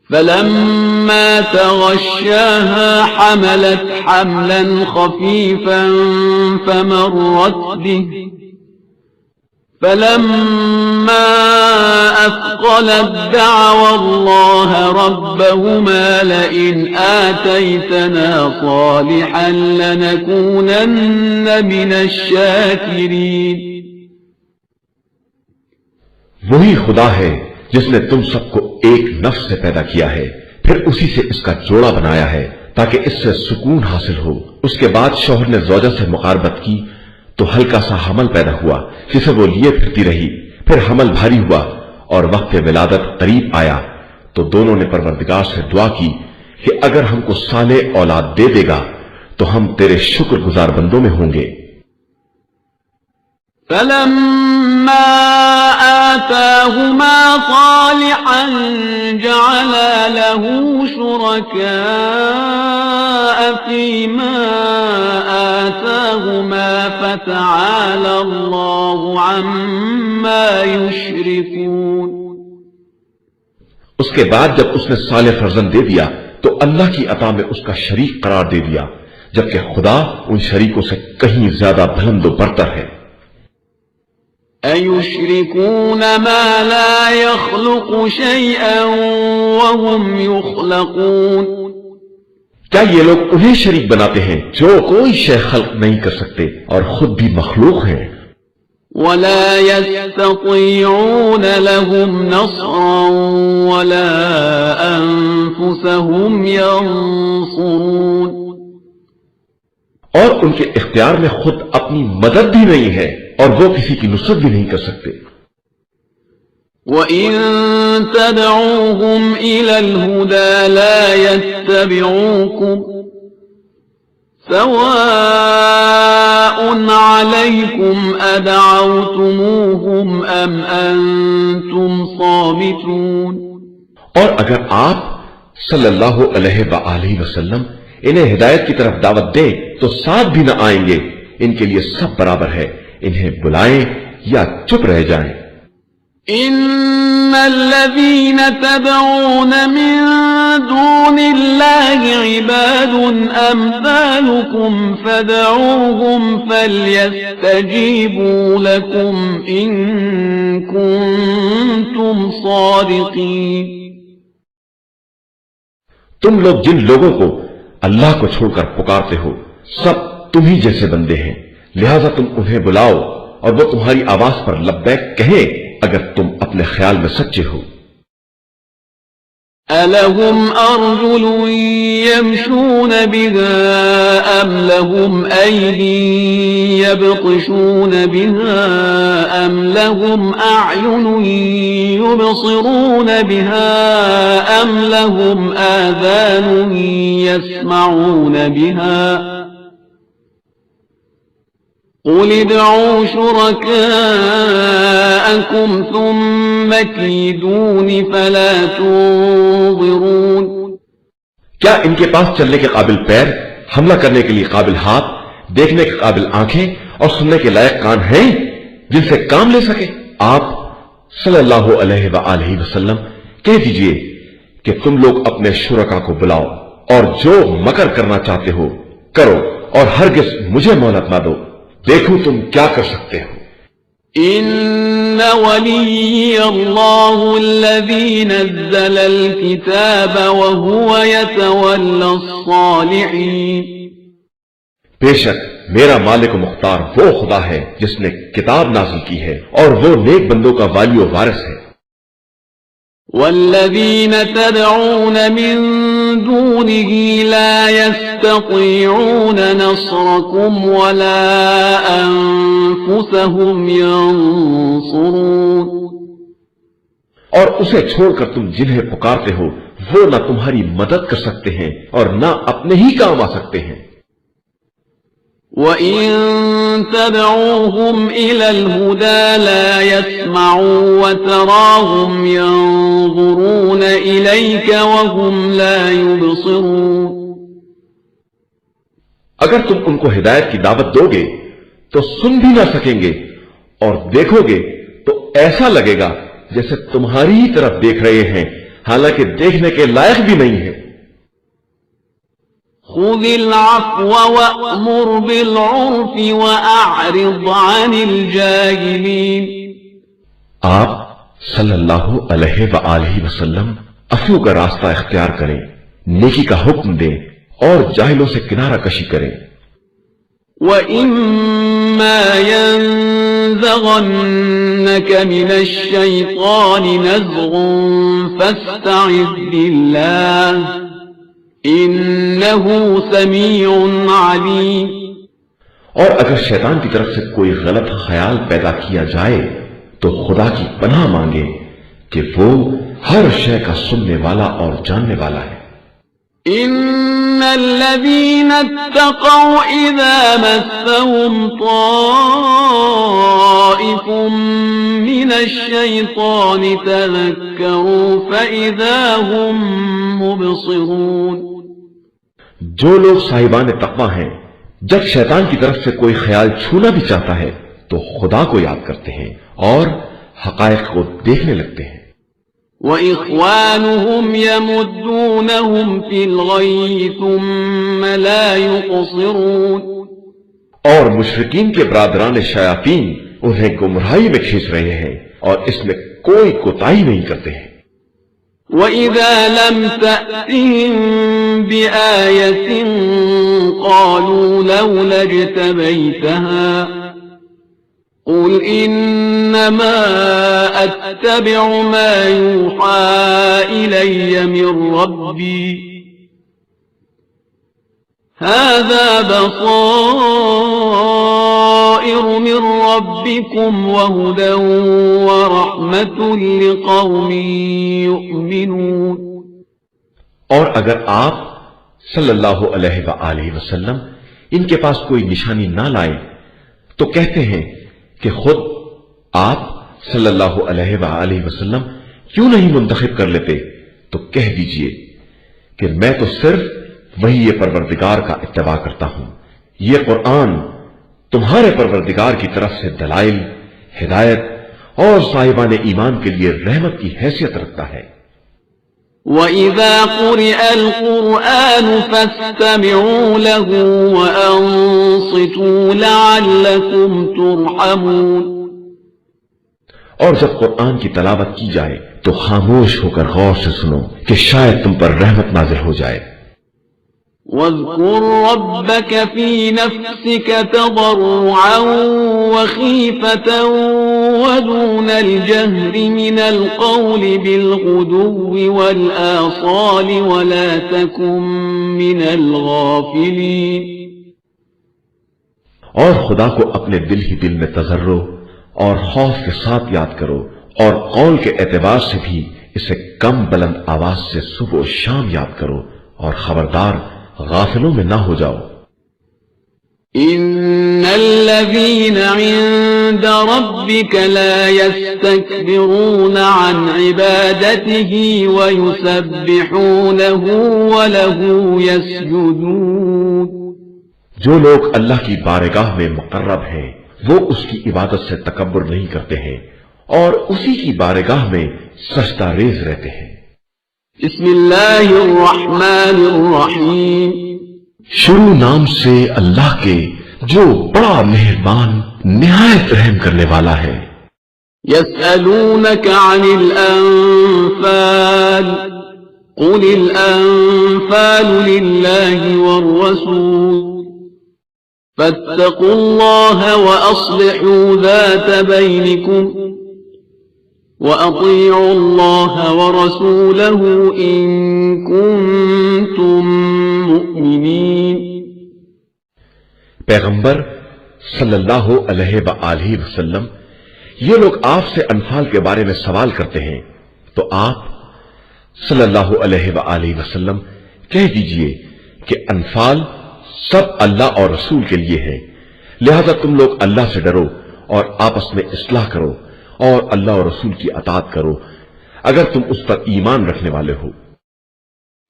فلما تغشاها حملت حملا خفيفا فمرت به فلما أثقلت دعوا الله ربهما لئن آتيتنا صالحا لنكونن من الشاكرين۔ وہی خدا ہے جس نے تم سب کو ایک نفس سے پیدا کیا ہے، پھر اسی سے اس کا جوڑا بنایا ہے تاکہ اس سے سکون حاصل ہو۔ اس کے بعد شوہر نے زوجہ سے مقاربت کی تو ہلکا سا حمل پیدا ہوا جسے وہ لیے پھرتی رہی، پھر حمل بھاری ہوا اور وقت ولادت قریب آیا تو دونوں نے پروردگار سے دعا کی کہ اگر ہم کو صالح اولاد دے دے گا تو ہم تیرے شکر گزار بندوں میں ہوں گے۔ فلما آتاهما صالحا جعلا له شركاء فيما آتاهما فتعالى الله عما يشركون۔ اس کے بعد جب اس نے صالح فرزند دے دیا تو اللہ کی عطا میں اس کا شریک قرار دے دیا، جبکہ خدا ان شریکوں سے کہیں زیادہ بلند و برتر ہے۔ أَيُشْرِكُونَ مَا لَا يَخْلُقُ شَيْئًا وَهُمْ يُخْلَقُونَ۔ کیا یہ لوگ انہیں شریک بناتے ہیں جو کوئی شے خلق نہیں کر سکتے اور خود بھی مخلوق ہیں؟ وَلَا يَسْتَطِيعُونَ لَهُمْ نَصْرًا وَلَا أَنفُسَهُمْ يَنصُرُونَ۔ اور ان کے اختیار میں خود اپنی مدد بھی نہیں ہے اور وہ کسی کی نصرت بھی نہیں کر سکتے۔ وَإِن تَدْعُوهُمْ إِلَى الْهُدَى لَا يَتَّبِعُوكُمْ سَوَاءٌ عَلَيْكُمْ أَدْعَوْتُمُوهُمْ أَمْ أَنْتُمْ صَامِتُونَ۔ اور اگر آپ صلی اللہ علیہ وآلہ وسلم انہیں ہدایت کی طرف دعوت دیں تو ساتھ بھی نہ آئیں گے، ان کے لیے سب برابر ہے، انہیں بلائیں یا چپ رہ جائیں۔ ان الذين تدعون من دون الله عباد امثالكم فدعوهم فليستجيبوا لكم ان كنتم صادقين۔ تم لوگ جن لوگوں کو اللہ کو چھوڑ کر پکارتے ہو سب تمہیں جیسے بندے ہیں، لہذا تم انہیں بلاؤ اور وہ تمہاری آواز پر لبیک کہیں اگر تم اپنے خیال میں سچے ہو۔ ألهم أرجل يمشون بها أم لهم أيدي يبطشون بها أم لهم أعين يبصرون بها أم لهم آذان يسمعون بها قل ادعوا شركاءكم ثم كيدون فلا تنظرون کیا ان کے پاس چلنے کے قابل پیر، حملہ کرنے کے لیے قابل ہاتھ، دیکھنے کے قابل آنکھیں اور سننے کے لائق کان ہیں جن سے کام لے سکے؟ آپ صلی اللہ علیہ وآلہ وسلم کہہ دیجئے کہ تم لوگ اپنے شرکا کو بلاؤ اور جو مکر کرنا چاہتے ہو کرو اور ہرگز مجھے مہلت نہ دو، دیکھو تم کیا کر سکتے ہو۔ إن ولي الله الذي نزل الكتاب وهو يتولى الصالحين بے شک میرا مالک و مختار وہ خدا ہے جس نے کتاب نازل کی ہے اور وہ نیک بندوں کا والی و وارث ہے۔ والذين تدعون من دونه لا يستطيعون نصركم ولا أنفسهم ينصرون اور اسے چھوڑ کر تم جنہیں پکارتے ہو وہ نہ تمہاری مدد کر سکتے ہیں اور نہ اپنے ہی کام آ سکتے ہیں۔ وَإِن تَدْعُوهُمْ إِلَى الْهُدَى لَا يَسْمَعُوا وَتَرَاهُمْ يَنظُرُونَ إِلَيْكَ وَهُمْ لَا يُبْصِرُونَ اگر تم ان کو ہدایت کی دعوت دو گے تو سن بھی نہ سکیں گے اور دیکھو گے تو ایسا لگے گا جیسے تمہاری ہی طرف دیکھ رہے ہیں حالانکہ دیکھنے کے لائق بھی نہیں ہے۔ خذ العفو وأمر بالعرف وأعرض عن الجاهلين آپ صلی اللہ علیہ وآلہ وسلم عفو کا راستہ اختیار کریں، نیکی کا حکم دیں اور جاہلوں سے کنارہ کشی کریں۔ وَإِمَّا يَنزَغَنَّكَ مِنَ الشَّيْطَانِ نَزْغٌ فَاسْتَعِذْ بِاللَّهِ إِنَّهُ سَمِيعٌ عَلِيمٌ اور اگر شیطان کی طرف سے کوئی غلط خیال پیدا کیا جائے تو خدا کی پناہ مانگے کہ وہ ہر شے کا سننے والا اور جاننے والا ہے۔ إِنَّ الَّذِينَ اتَّقَوْا إِذَا مَسَّهُمْ طَائِفٌ مِّنَ الشَّيْطَانِ تَذَكَّرُوا فَإِذَا هُمْ مُبْصِرُونَ جو لوگ صاحبان تقوی ہیں جب شیطان کی طرف سے کوئی خیال چھونا بھی چاہتا ہے تو خدا کو یاد کرتے ہیں اور حقائق کو دیکھنے لگتے ہیں۔ وَإِخْوَانُهُمْ يَمُدُّونَهُمْ فِي الْغَيِّ ثُمَّ لَا يُقْصِرُونَ اور مشرکین کے برادران شیاطین انہیں گمراہی میں کھینچ رہے ہیں اور اس میں کوئی کوتاہی نہیں کرتے ہیں۔ وَإِذَا لَمْ تَأْتِهِمْ بِآيَةٍ قَالُوا لَوْلَا اجْتَبَيْتَهَا قُلْ إِنَّمَا أَتَّبِعُ مَا يُوحَى إِلَيَّ مِنْ رَبِّي هَذَا بَصَائِرُ مِنْ رَبِّكُمْ وَهُدًى وَرَحْمَةٌ لِقَوْمٍ يُؤْمِنُونَ اور اگر آپ صلی اللہ علیہ وآلہ وسلم ان کے پاس کوئی نشانی نہ لائیں تو کہتے ہیں کہ خود آپ صلی اللہ علیہ وآلہ وسلم کیوں نہیں منتخب کر لیتے، تو کہہ دیجئے کہ میں تو صرف وہی پروردگار کا اتباع کرتا ہوں، یہ قرآن تمہارے پروردگار کی طرف سے دلائل، ہدایت اور صاحبان ایمان کے لیے رحمت کی حیثیت رکھتا ہے۔ وَإِذَا قُرِئَ الْقُرْآنُ فَاسْتَمِعُوا لَهُ وَأَنصِتُوا لَعَلَّكُمْ تُرْحَمُونَ اور جب قرآن کی تلاوت کی جائے تو خاموش ہو کر غور سے سنو کہ شاید تم پر رحمت نازل ہو جائے۔ واذكر ربك في نفسك تضرعا وخيفة ودون الجهر من القول بالغدو والآصال ولا تكن من الغافلين. اور خدا کو اپنے دل ہی دل میں تضرع اور خوف کے ساتھ یاد کرو، اور قول کے اعتبار سے بھی اسے کم بلند آواز سے صبح و شام یاد کرو، اور خبردار غافلوں میں نہ ہو جاؤ. ان الذين عند ربك لا يستكبرون عن عبادته ويسبحونه وله يسجدون. جو لوگ اللہ کی بارگاہ میں مقرب ہیں وہ اس کی عبادت سے تکبر نہیں کرتے ہیں اور اسی کی بارگاہ میں سجدہ ریز رہتے ہیں. بسم اللہ الرحمن الرحیم. شروع نام سے اللہ کے جو بڑا مہربان نہایت رحم کرنے والا ہے. يسألونك عن الأنفال قل الأنفال لله والرسول فاتقوا الله وأصلحوا ذات بينكم وأطيعوا الله ورسوله إن كنتم مؤمنين. پیغمبر صلی اللہ علیہ وآلہ وسلم یہ لوگ آپ سے انفال کے بارے میں سوال کرتے ہیں تو آپ صلی اللہ علیہ وآلہ وسلم کہہ دیجئے کہ انفال سب اللہ اور رسول کے لیے ہے، لہذا تم لوگ اللہ سے ڈرو اور آپس میں اصلاح کرو اور اللہ اور رسول کی اطاعت کرو اگر تم اس پر ایمان رکھنے والے ہو.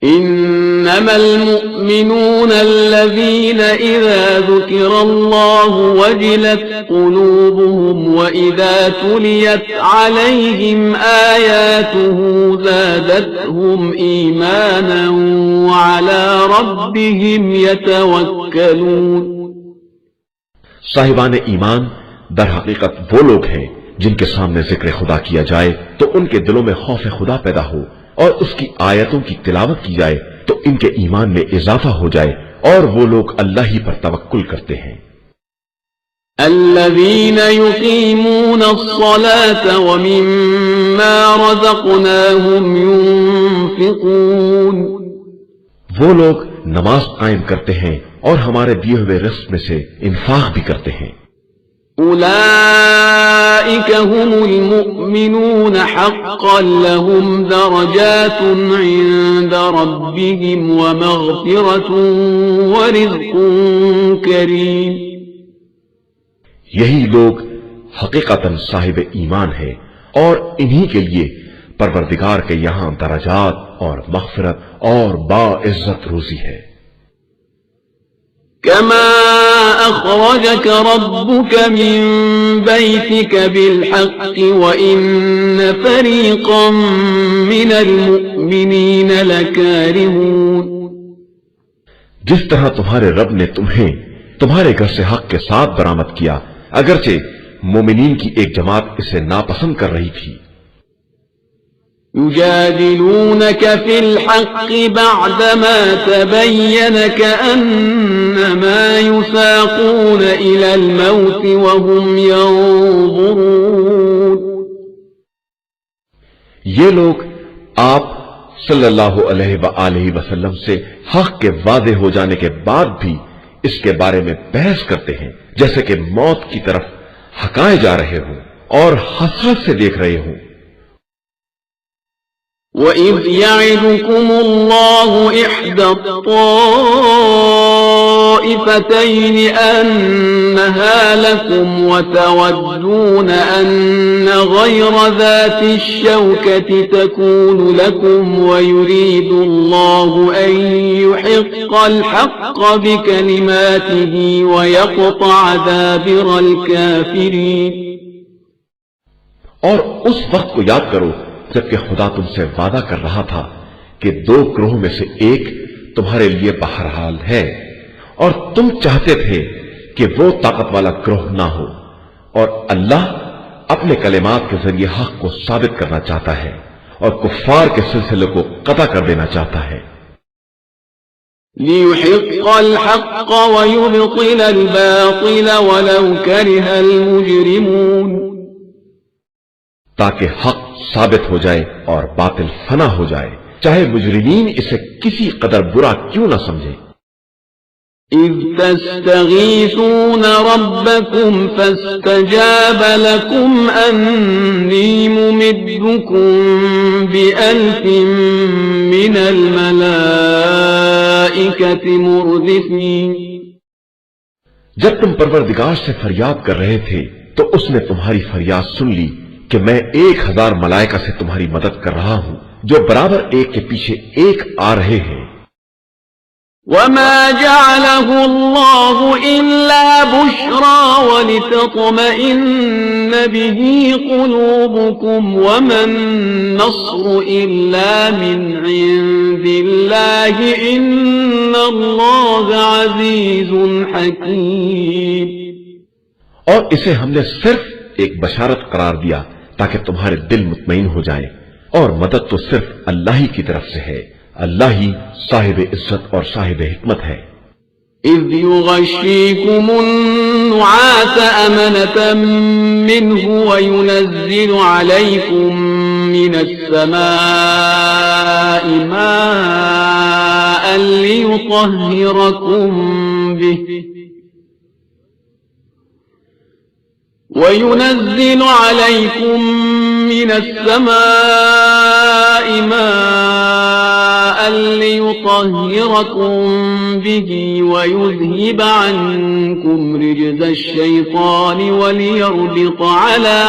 انما المؤمنون الذين اذا ذكر الله وجلت قلوبهم واذا تليت عليهم آياته زادتهم ايمانا وعلى ربهم يتوكلون. صاحبان ایمان در حقیقت وہ لوگ ہیں جن کے سامنے ذکر خدا کیا جائے تو ان کے دلوں میں خوف خدا پیدا ہو اور اس کی آیتوں کی تلاوت کی جائے تو ان کے ایمان میں اضافہ ہو جائے اور وہ لوگ اللہ ہی پر توکل کرتے ہیں. الذين يقيمون الصلاة ومما رزقناهم ينفقون. وہ لوگ نماز قائم کرتے ہیں اور ہمارے دیے ہوئے رزق میں سے انفاق بھی کرتے ہیں. أولئك هم المؤمنون حقا لهم درجات عند ربهم ومغفرة ورزق كريم. یہی لوگ حقیقتاً صاحب ایمان ہیں اور انہی کے لیے پروردگار کے یہاں درجات اور مغفرت اور باعزت روزی ہے. كما أخرجك ربك من بيتك بالحق وإن فريقا من المؤمنين لكارهون. جس طرح تمہارے رب نے تمہیں تمہارے گھر سے حق کے ساتھ برآمد کیا اگرچہ مومنین کی ایک جماعت اسے ناپسند کر رہی تھی. يجادلونك في الحق بعدما تبين كأنما يساقون إلى الموت وهم ينظرون. یہ لوگ آپ صلی اللہ علیہ وآلہ وسلم سے حق کے واضح ہو جانے کے بعد بھی اس کے بارے میں بحث کرتے ہیں جیسے کہ موت کی طرف ہکائے جا رہے ہوں اور حسرت سے دیکھ رہے ہوں. وَإِذْ يَعِدُكُمُ اللَّهُ إِحْدَى الطَّائِفَتَيْنِ أَنَّهَا لَكُمْ وَتَوَدُّونَ أَنَّ غَيْرَ ذَاتِ الشَّوْكَةِ تَكُونُ لَكُمْ وَيُرِيدُ اللَّهُ أَن يُحِقَّ الْحَقَّ بِكَلِمَاتِهِ وَيَقْطَعَ دَابِرَ الْكَافِرِينَ. اور اس وقت کو یاد کرو جبکہ خدا تم سے وعدہ کر رہا تھا کہ دو گروہ میں سے ایک تمہارے لیے بہرحال ہے اور تم چاہتے تھے کہ وہ طاقت والا گروہ نہ ہو، اور اللہ اپنے کلمات کے ذریعے حق کو ثابت کرنا چاہتا ہے اور کفار کے سلسلے کو قطع کر دینا چاہتا ہے. ليحق الحق ويبطل الباطل ولو كره المجرمون تاکہ حق ثابت ہو جائے اور باطل فنا ہو جائے، چاہے مجرمین اسے کسی قدر برا کیوں نہ سمجھے۔ إذ تستغيثون ربكم فاستجاب لكم أني ممدكم بألف من الملائكة مردفين جب تم پروردگار سے فریاد کر رہے تھے تو اس نے تمہاری فریاد سن لی کہ میں 1000 ملائکہ سے تمہاری مدد کر رہا ہوں جو برابر ایک کے پیچھے ایک آ رہے ہیں۔ وما جعله الله إلا بشرى ولتطمئن به قلوبكم وما النصر إلا من عند الله إن الله عزيز حكيم اور اسے ہم نے صرف ایک بشارت قرار دیا تاکہ تمہارے دل مطمئن ہو جائیں، اور مدد تو صرف اللہ ہی کی طرف سے ہے، اللہ ہی صاحب عزت اور صاحب حکمت ہے۔ إذ يغشيكم النعاس أمنة منه وينزل عليكم من السماء ماء ليطهركم به وينزل عليكم من السماء ماء ليطهركم به ويذهب عنكم رجز الشيطان وليربط على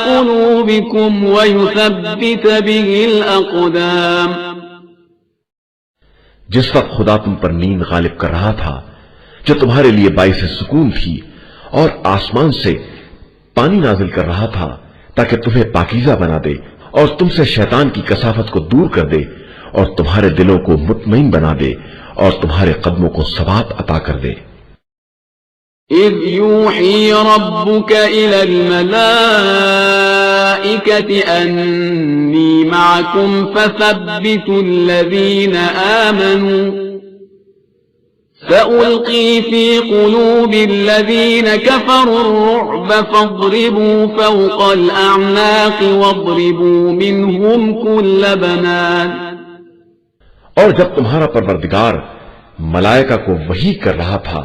قلوبكم ويثبت به الأقدام جس وقت خدا تم پر نیند غالب کر رہا تھا جو تمہارے لیے باعث سکون تھی، اور آسمان سے پانی نازل کر رہا تھا تاکہ تمہیں پاکیزہ بنا دے اور تم سے شیطان کی کثافت کو دور کر دے اور تمہارے دلوں کو مطمئن بنا دے اور تمہارے قدموں کو ثبات عطا کر دے۔ إذ يوحي ربك إلى الملائكة أني معكم فثبتوا الذين آمنوا سألقي في قلوب الذين كفروا الرعب فاضربوا فوق الأعناق واضربوا منهم كل بنان اور جب تمہارا پروردگار ملائکہ کو وحی کر رہا تھا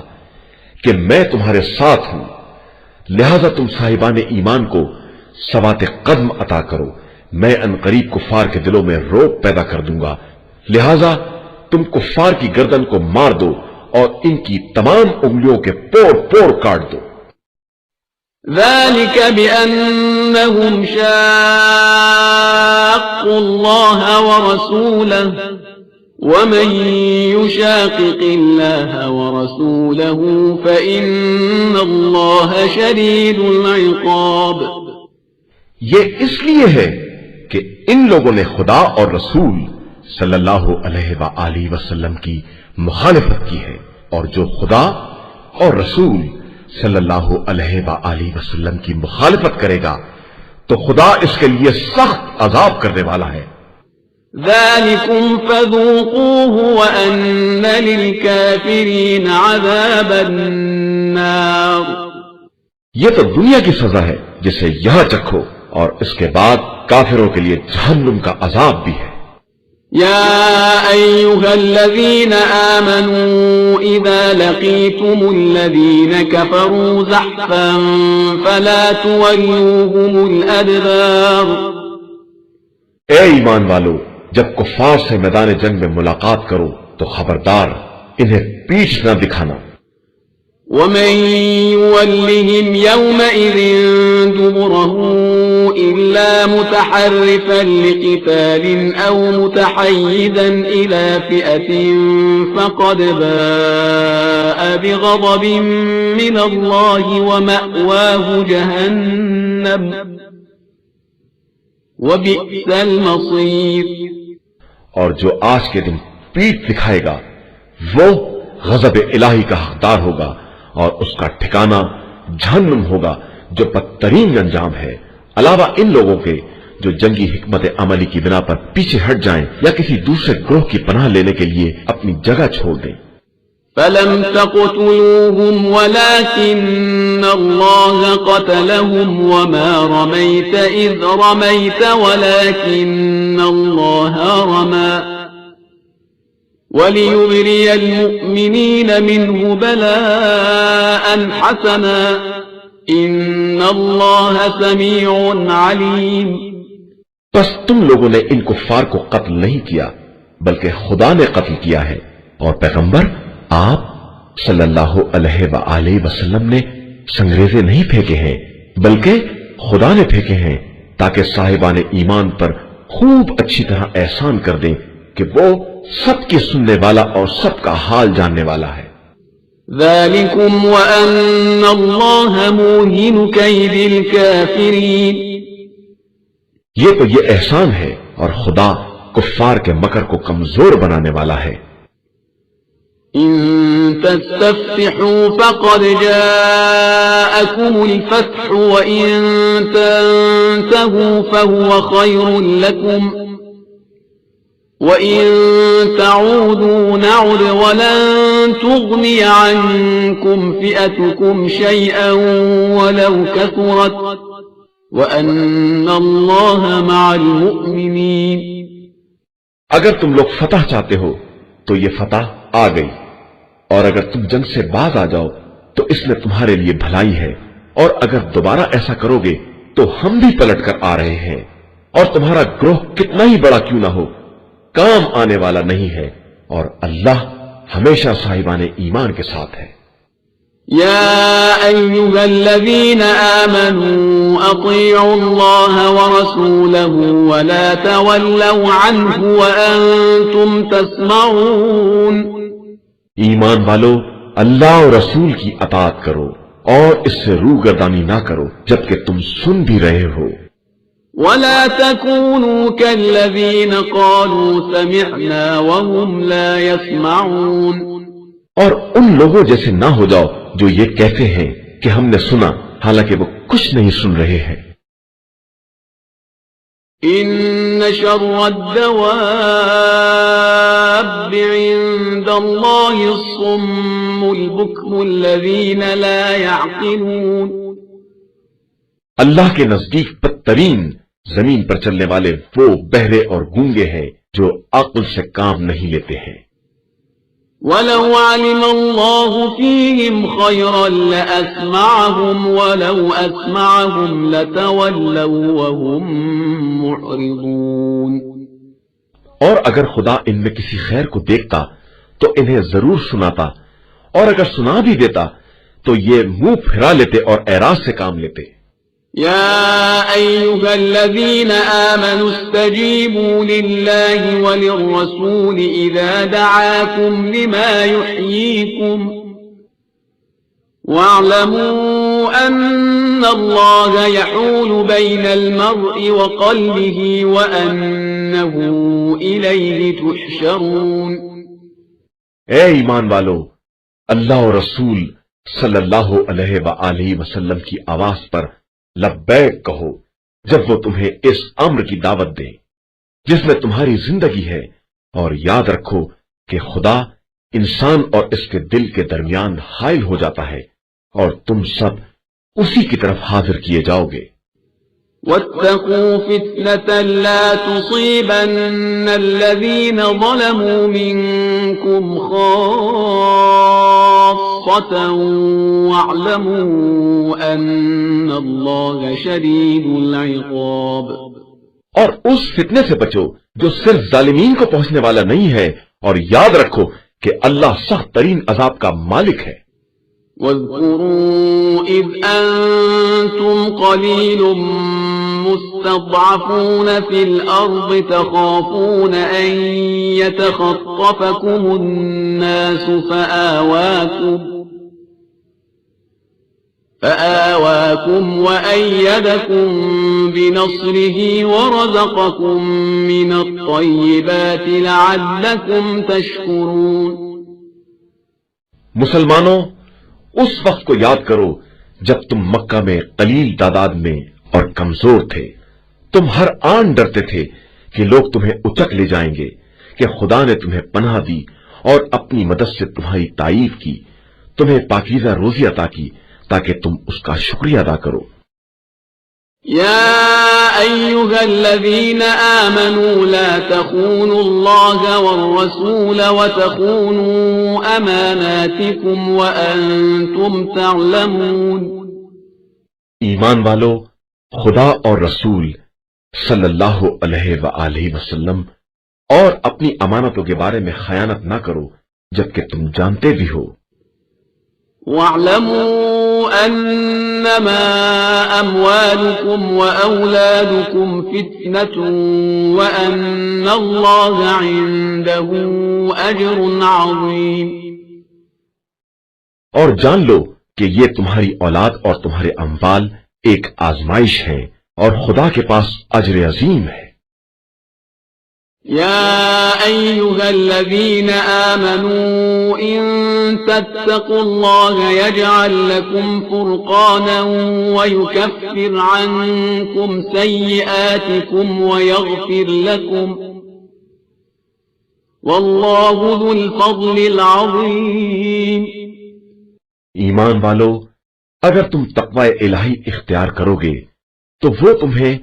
کہ میں تمہارے ساتھ ہوں، لہذا تم صاحبان ایمان کو ثبات قدم عطا کرو، میں انقریب کفار کے دلوں میں روب پیدا کر دوں گا، لہذا تم کفار کی گردن کو مار دو اور ان کی تمام انگلیوں کے پور پور کاٹ دو۔ ذلك بأنهم شاقوا الله ورسوله ومن يشاقق الله ورسوله فإن الله شديد العقاب یہ اس لیے ہے کہ ان لوگوں نے خدا اور رسول صلی اللہ علیہ وآلہ وسلم کی مخالفت کی ہے، اور جو خدا اور رسول صلی اللہ علیہ وآلہ وسلم کی مخالفت کرے گا تو خدا اس کے لیے سخت عذاب کرنے والا ہے۔ ذلكم فذوقوه وأن للكافرين عذاب النار یہ تو دنیا کی سزا ہے جسے یہاں چکھو، اور اس کے بعد کافروں کے لیے جہنم کا عذاب بھی ہے۔ يا أيها الذين آمنوا إذا لقيتم الذين كفروا زحفا فلا تولوهم الأدبار اے ایمان والو، جب کفار سے میدان جنگ میں ملاقات کرو تو خبردار انہیں پیٹھ نہ دکھانا۔ ومن يولهم يومئذ دبره إلا متحرفا لقتال أو متحيزا إلى فئة فقد باء بغضب من الله ومأواه جهنم وبئس المصير اور جو آج کے دن پیٹھ دکھائے گا وہ غضب الہی کا حقدار ہوگا اور اس کا ٹھکانہ جہنم ہوگا جو بدترین انجام ہے، علاوہ ان لوگوں کے جو جنگی حکمت عملی کی بنا پر پیچھے ہٹ جائیں یا کسی دوسرے گروہ کی پناہ لینے کے لیے اپنی جگہ چھوڑ دیں۔ فلم تقتلوهم ولكن الله قتلهم وما رميت إذ رميت ولكن الله رمى وليبري المؤمنين منه بلاء حسنا إن الله سميع عليم۔ بس تم لوگوں نے ان کفار کو قتل نہیں کیا بلکہ خدا نے قتل کیا ہے، اور پیغمبر آپ صلی اللہ علیہ وآلہ وسلم نے سنگریزے نہیں پھینکے ہیں بلکہ خدا نے پھینکے ہیں تاکہ صاحبان ایمان پر خوب اچھی طرح احسان کر دیں کہ وہ سب کی سننے والا اور سب کا حال جاننے والا ہے۔ ذَلِكُمْ وَأَنَّ اللَّهَ مُوهِنُ كَيْدِ الْكَافِرِينَ، یہ تو یہ احسان ہے اور خدا کفار کے مکر کو کمزور بنانے والا ہے۔ إن تستفتحوا فقد جاءكم الفتح وإن تنتهوا فهو خير لكم وإن تعودوا نعد ولن تغني عنكم فئتكم شيئا ولو كثرت وأن الله مع المؤمنين۔ اگر تم لوگ فتح چاہتے ہو تو یہ فتح آ گئی، اور اگر تم جنگ سے باز آ جاؤ تو اس میں تمہارے لیے بھلائی ہے، اور اگر دوبارہ ایسا کرو گے تو ہم بھی پلٹ کر آ رہے ہیں، اور تمہارا گروہ کتنا ہی بڑا کیوں نہ ہو کام آنے والا نہیں ہے، اور اللہ ہمیشہ صاحبان ایمان کے ساتھ ہے۔ يا أيها الذين آمنوا أطيعوا الله ورسوله ولا تولوا عنه وأنتم تسمعون۔ ایمان والو اللہ اور رسول کی اطاعت کرو اور اس سے روگردانی نہ کرو جبکہ تم سن بھی رہے ہو۔ ولا تكونوا كالذين قالوا سمعنا وهم لا يسمعون۔ اور ان لوگوں جیسے نہ ہو جاؤ جو یہ کہتے ہیں کہ ہم نے سنا حالانکہ وہ کچھ نہیں سن رہے ہیں۔ إن شر الدواب عند الله الصم البكم الذين لا يعقلون۔ اللہ کے نزدیک بدترین زمین پر چلنے والے وہ بہرے اور گونگے ہیں جو عقل سے کام نہیں لیتے ہیں۔ وَلَوْ عَلِمَ اللَّهُ فِيهِمْ خَيْرًا لَأَسْمَعَهُمْ وَلَوْ أَسْمَعَهُمْ لَتَوَلَّوْا وَهُمْ مُعْرِضُونَ۔ اور اگر خدا ان میں کسی خیر کو دیکھتا تو انہیں ضرور سناتا، اور اگر سنا بھی دیتا تو یہ منہ پھرا لیتے اور اعراض سے کام لیتے۔ يا أيها الذين آمنوا استجيبوا لله وللرسول إذا دعاكم لما يحييكم واعلموا أن الله يحول بين المرء وقلبه وأنه إليه تحشرون۔ اے ایمان والو، اللہ اور رسول صلی اللہ علیہ وآلہ وسلم کی آواز پر لبیک کہو جب وہ تمہیں اس امر کی دعوت دیں جس میں تمہاری زندگی ہے، اور یاد رکھو کہ خدا انسان اور اس کے دل کے درمیان حائل ہو جاتا ہے، اور تم سب اسی کی طرف حاضر کیے جاؤ گے۔ واتقوا فتنة لا تصيبن الذين ظلموا منكم خاصة واعلموا أن الله شديد العقاب۔ اور اس فتنے سے بچو جو صرف ظالمین کو پہنچنے والا نہیں ہے، اور یاد رکھو کہ اللہ سخت ترین عذاب کا مالک ہے۔ واذكروا إذ أنتم قليل مستضعفون في الأرض تخافون أن يتخطفكم الناس فآواكم وأيدكم بنصره ورزقكم من الطيبات لعلكم تشكرون۔ مسلمانوں، اس وقت کو یاد کرو جب تم مکہ میں قلیل تعداد میں اور کمزور تھے، تم ہر آن ڈرتے تھے کہ لوگ تمہیں اچک لے جائیں گے کہ خدا نے تمہیں پناہ دی اور اپنی مدد سے تمہاری تعریف کی، تمہیں پاکیزہ روزی عطا کی تاکہ تم اس کا شکریہ ادا کرو۔ يا أيها الذين آمنوا لا تخونوا الله والرسول وتخونوا أماناتكم وأنتم تعلمون۔ ایمان والو، خدا اور رسول صلی اللہ علیہ وآلہ وسلم اور اپنی امانتوں کے بارے میں خیانت نہ کرو جبکہ تم جانتے بھی ہو۔ واعلموا أنما أموالكم وأولادكم فتنة وأن الله عنده أجر عظيم۔ اور جان لو کہ یہ تمہاری اولاد اور تمہارے اموال ایک آزمائش ہے اور خدا کے پاس اجر عظیم ہے۔ يا أيها الذين آمنوا إن تتقوا الله يجعل لكم فرقانا ويكفر عنكم سيئاتكم ويغفر لكم والله ذو الفضل العظيم۔ ایمان والو، اگر تم تقوی الہی اختیار کرو گے تو وہ تمہیں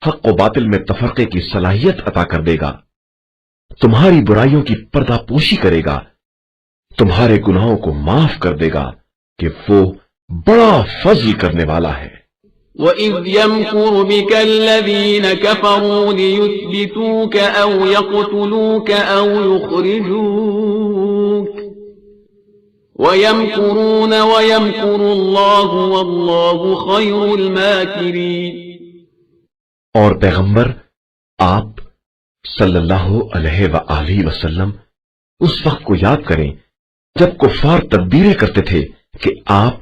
حق و باطل میں تفرقے کی صلاحیت عطا کر دے گا، تمہاری برائیوں کی پردہ پوشی کرے گا، تمہارے گناہوں کو معاف کر دے گا کہ وہ بڑا فضل کرنے والا ہے۔ وَإِذْ يَمْكُرُ بِكَ الَّذِينَ كَفَرُوا لِيُثْبِتُوكَ أَوْ يَقْتُلُوكَ أَوْ يُخْرِجُوكَ وَيَمْكُرُونَ وَيَمْكُرُ اللَّهُ وَاللَّهُ خَيْرُ الْمَاكِرِينَ۔ اور پیغمبر آپ صلی اللہ علیہ وآلہ وسلم اس وقت کو یاد کریں جب کفار تدبیریں کرتے تھے کہ آپ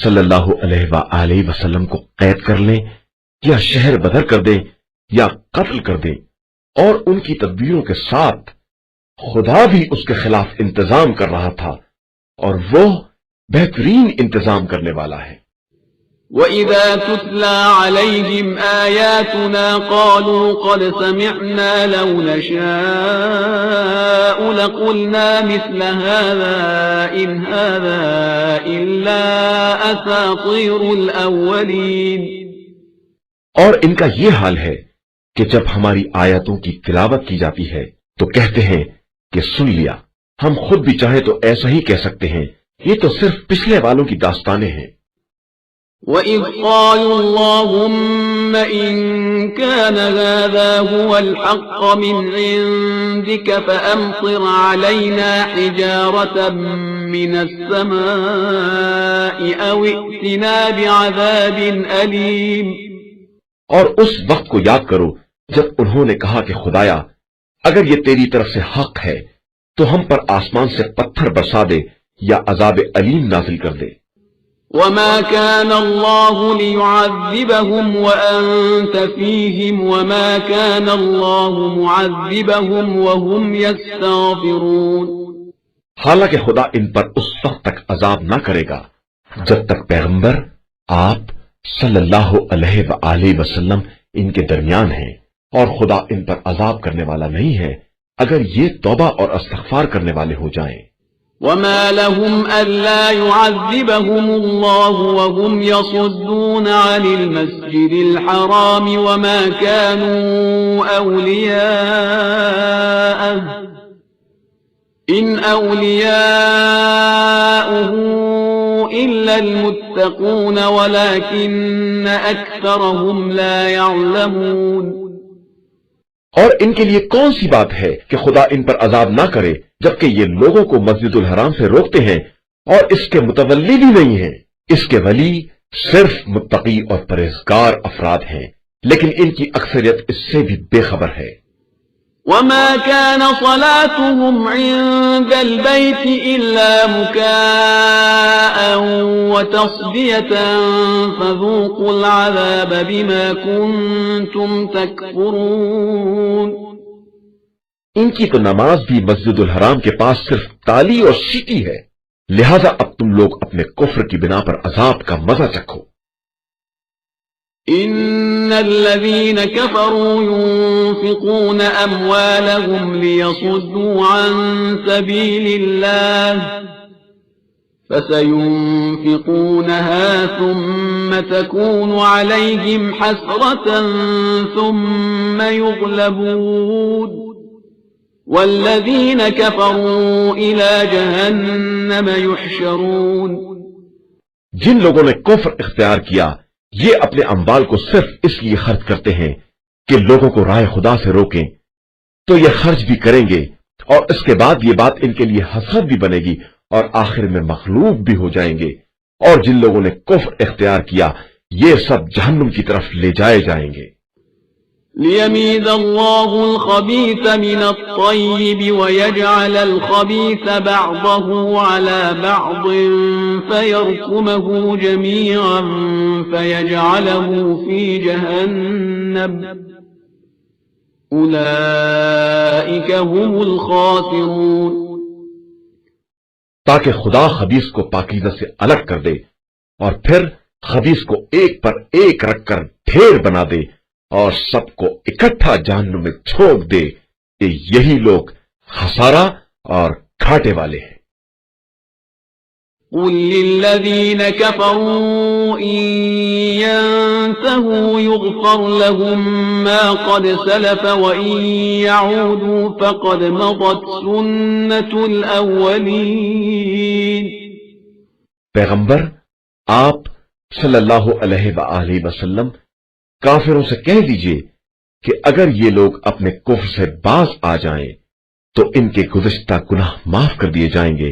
صلی اللہ علیہ وآلہ وسلم کو قید کر لیں یا شہر بدر کر دیں یا قتل کر دیں، اور ان کی تدبیروں کے ساتھ خدا بھی اس کے خلاف انتظام کر رہا تھا اور وہ بہترین انتظام کرنے والا ہے۔ وَإِذَا تُتْلَى عَلَيْهِمْ آيَاتُنَا قَالُوا قَدْ سَمِعْنَا لَوْ نَشَاءُ لَقُلْنَا مِثْلَ هَذَا إِنْ هَذَا إِلَّا أَسَاطِيرُ الْأَوَّلِينَ۔ اور ان کا یہ حال ہے کہ جب ہماری آیاتوں کی تلاوت کی جاتی ہے تو کہتے ہیں کہ سن لیا، ہم خود بھی چاہیں تو ایسا ہی کہہ سکتے ہیں، یہ تو صرف پچھلے والوں کی داستانیں ہیں۔ وَإِذْ قَالُوا اللَّهُمَّ إِن كَانَ هَذَا هُوَ الْحَقَّ مِنْ عِندِكَ فَأَمْطِرْ عَلَيْنَا حِجَارَةً مِّنَ السَّمَاءِ أَوْ ائْتِنَا بِعَذَابٍ أَلِيمٍ۔ اور اس وقت کو یاد کرو جب انہوں نے کہا کہ خدایا، اگر یہ تیری طرف سے حق ہے تو ہم پر آسمان سے پتھر برسا دے یا عذاب علیم نازل کر دے۔ وَمَا كَانَ اللَّهُ لِيُعَذِّبَهُمْ وَأَنْتَ فِيهِمْ وَمَا كَانَ اللَّهُ مُعَذِّبَهُمْ وَهُمْ يَسْتَغْفِرُونَ۔ حالانکہ خدا ان پر اس وقت تک عذاب نہ کرے گا جب تک پیغمبر آپ صلی اللہ علیہ وآلہ وسلم ان کے درمیان ہیں، اور خدا ان پر عذاب کرنے والا نہیں ہے اگر یہ توبہ اور استغفار کرنے والے ہو جائیں۔ وَمَا لَهُمْ أَلَّا يُعَذِّبَهُمُ اللَّهُ وَهُمْ يَصُدُّونَ عَنِ الْمَسْجِدِ الْحَرَامِ وَمَا كَانُوا أَوْلِيَاءَهُ إِنْ أَوْلِيَاؤُهُ إِلَّا الْمُتَّقُونَ وَلَكِنَّ أَكْثَرَهُمْ لَا يَعْلَمُونَ۔ اور ان کے لیے کون سی بات ہے کہ خدا ان پر عذاب نہ کرے جبکہ یہ لوگوں کو مسجد الحرام سے روکتے ہیں اور اس کے متولی بھی نہیں ہیں۔ اس کے ولی صرف متقی اور پرہیزگار افراد ہیں، لیکن ان کی اکثریت اس سے بھی بے خبر ہے۔ وَمَا كَانَ صَلَاتُهُمْ عِندَ الْبَيْتِ إِلَّا مُكَاءً وَتَصْدِيَةً فَذُوقُوا الْعَذَابَ بِمَا كُنتُمْ تَكْفُرُونَ۔ ان کی تو نماز بھی مسجد الحرام کے پاس صرف تالی اور سیٹی ہے، لہذا اب تم لوگ اپنے کفر کی بنا پر عذاب کا مزہ چکھو۔ إن الذين كفروا ينفقون أموالهم ليصدوا عن سبيل الله فسينفقونها ثم تكون عليهم حسرة ثم يغلبون والذين كفروا إلى جهنم يحشرون. جن لوگوں نے کفر اختیار کیا یہ اپنے اموال کو صرف اس لیے خرچ کرتے ہیں کہ لوگوں کو راہ خدا سے روکیں تو یہ خرچ بھی کریں گے اور اس کے بعد یہ بات ان کے لیے حسرت بھی بنے گی اور آخر میں مغلوب بھی ہو جائیں گے. اور جن لوگوں نے کفر اختیار کیا یہ سب جہنم کی طرف لے جائے جائیں گے. ليميز الله الخبيث من الطيب ويجعل الخبيث بعضه على بعض فيركمه جميعا فيجعله في جهنم أولئك هم الخاسرون. تاکہ خدا خبیث کو پاکیزہ سے الگ کر دے اور پھر خبیث کو ایک پر ایک رکھ کر ڈھیر بنا دے اور سب کو اکٹھا جہنم میں چھوڑ دے کہ یہی لوگ خسارہ اور گھاٹے والے ہیں. قل للذين كفروا إن ينتهوا يغفر لهم ما قد سلف وإن يعودوا فقد مضت سنة الأولين. پیغمبر آپ صلی اللہ علیہ وآلہ وسلم کافروں سے کہہ دیجئے کہ اگر یہ لوگ اپنے کفر سے باز آ جائیں تو ان کے گزشتہ گناہ معاف کر دیے جائیں گے،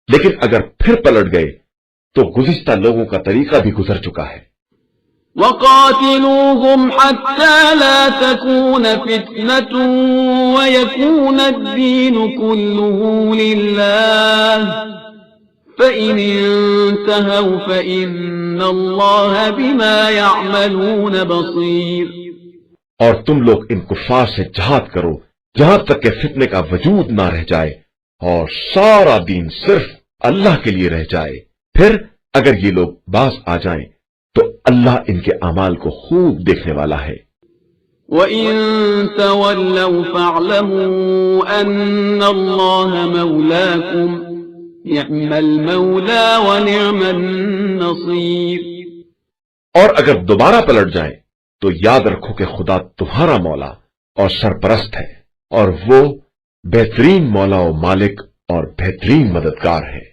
لیکن اگر پھر پلٹ گئے تو گزشتہ لوگوں کا طریقہ بھی گزر چکا ہے. وَقَاتِلُوهُمْ حَتَّى لَا تَكُونَ فِتْنَةٌ وَيَكُونَ الدِّينُ كُلُّهُ لِلَّهِ فَإِنِ انْتَهَوْا فَإِنَّ اللَّهَ بِمَا يَعْمَلُونَ بَصِيرٌ. اور تم لوگ ان کفار سے جہاد کرو جہاں تک کہ فتنے کا وجود نہ رہ جائے اور سارا دین صرف اللہ کے لیے رہ جائے. پھر اگر یہ لوگ باز آ جائیں تو اللہ ان کے اعمال کو خوب دیکھنے والا ہے. وَإِن تَوَلَّوْا فَاعْلَمُوا أَنَّ اللَّهَ مَوْلَاكُمْ نِعْمَ الْمَوْلَى وَنِعْمَ النَّصِيرُ. اور اگر دوبارہ پلٹ جائیں تو یاد رکھو کہ خدا تمہارا مولا اور سرپرست ہے اور وہ بہترین مولا و مالک اور بہترین مددگار ہے.